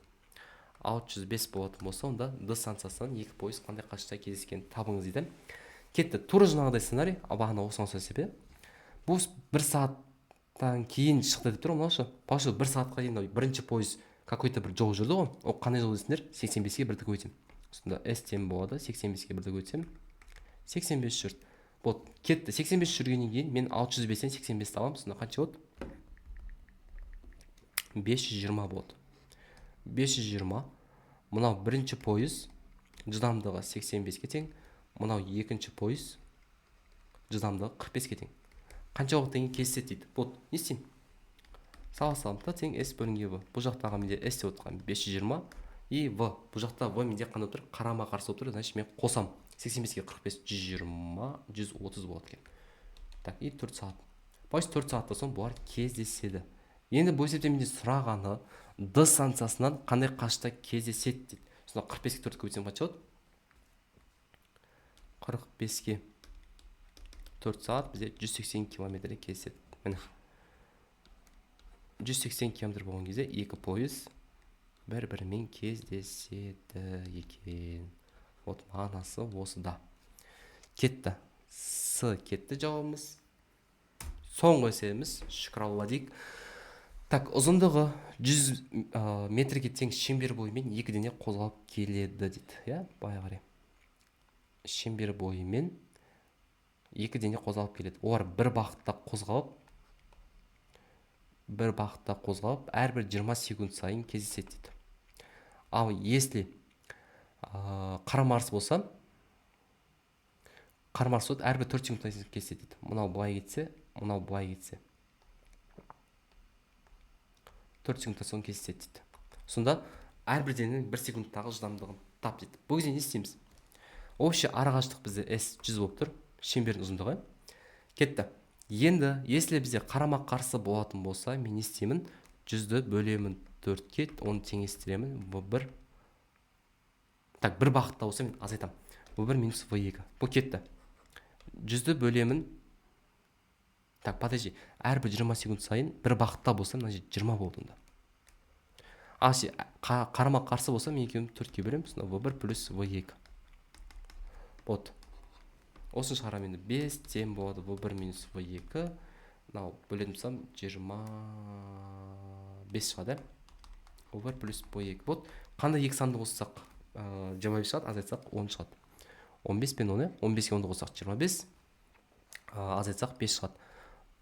605 болатын болса, онда Д станциясынан 2 пойыз қандай қашықта кездескен табыңыз дейді. Кетті. Тура жаңағыдай сценарий, бағана осыған сөйлесіп. Бұл 1 сағаттан кейін шықты деп тұр, мынаушы. Получается, 1 сағатқа дейін бірінші пойыз какой-то бір жол жүрді ғой. Ол қандай жол десеңдер? 85-ге бірді көйтем. Сонда S тең болады, 85-ге бірді көйтсем 85 жүрді. Вот, кетті. 85 жүргеннен кейін мен 605-тен 85-ті аламын. Сонда қанша болады? 520 болды. 520. Мынау бірінші пойыз жылдамдығы 85-ге тең. Мынау екінші пойыз жылдамдығы 45-ге тең. Қанша уақыттан кейін kesеді дейді. Вот, не істеймін? Саламын да тең S бөлінген V. Бұл жақтағы менде S деп отырған 520 и V. Бұл жақта V менде қандай тұр? Қарама-қарсы болып тұр. Значит, мен қосам. 85-ге 45 120 130 болады екен. Так, и 4 сағат. Получается 4 сағаттан соң бұлар кездеседі. Енді бұл есепте менде сұрағаны Д станциясынан қандай қашықта кездеседі дейді. Сонда 45-ке 4 көбейтсем қанша болады? 45-ке 4 сағат бізде 180 километрде кездеседі. Міне. 180 километр болған кезде екі пойыз бір-бірімен кездеседі екен. Вот мағынасы осыда. Кетті. С кетті жауабымыз. Соңғы есебіміз шүкір алла дейік. Так, ұзындығы 100 метрге тең шеңбер бойымен екі дене қозғалып келеді дейді. Я, бай қарай. Шеңбер бойымен екі дене қозғалып келеді. Олар бір бағытта қозғалып, әрбір 20 секунд сайын кездеседі дейді. Ал если қарама-қарсы болса, әрбір 4 секундтан сайын кездеседі дейді. Мынау былай кетсе, мынау былай кетсе. 4 секундтан соң кездеседі дейді. Сонда әрбір дененің 1 секундтағы жылдамдығын тап дейді. Бұл кезде не істейміз? Общий арақашықтық бізде S 100 болып тұр. Шеңбердің ұзындығы. Кетті. Енді, если бізде қарама-қарсы болатын болса, мен не істеймін? 100-ді бөлемін 4-ке, оны теңестіремін. V1. Так, бір бағытта болса, мен азайтам. V1 минус V2. Бұл кетті. 100-ді бөлемін. Так, подожди. Әрбір 20 секунд сайын бір бағытта болса, мына 20 болды онда. Қарама-қарсы болса, мен екеуін 4-ке бөлемін. Сонда V1 плюс V2. Вот. Осын шығарам енді 5 тең болады V1 минус V2. Мынау бөлетін болсам 25 шығады. V1 плюс V2. Вот. Қандай екі санды қоссақ 25 шығады, азайтсақ 10 шығады. 15 пен 10, 15-ке 10-ды қоссақ 25. азайтсақ 5 шығады.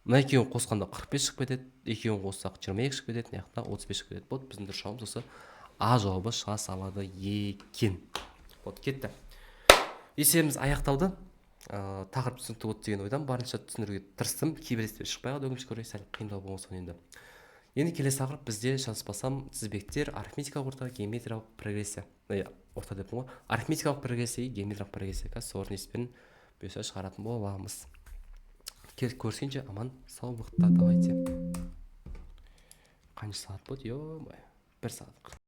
Мына екеуін қосқанда 45 шығып кетеді, екеуін қоссақ 22 шығып кетеді, мына жақта 35 шығып кетеді. Вот біздің дұрыс жауабымыз осы А жауабы шыға салады екен. Вот кетті. Есебіміз аяқталды. Тақырып түсінікті болды деген ойдан барынша түсіндіруге тырыстым. Кейбір есептер шықпай қалды, өкінішке орай сәл қиындау болған соң енді. Енді келесі тақырып бізде шатаспасам тізбектер, арифметикалық орта, геометриялық прогрессия. Орта деппін ғой. Арифметикалық прогрессия, геометриялық прогрессия. Қазір солардың есептерін бұйырса шығаратын боламыз. Көрсенше аман саулықта давайте. Қанша сағат болды? Ё-май, 1 сағат.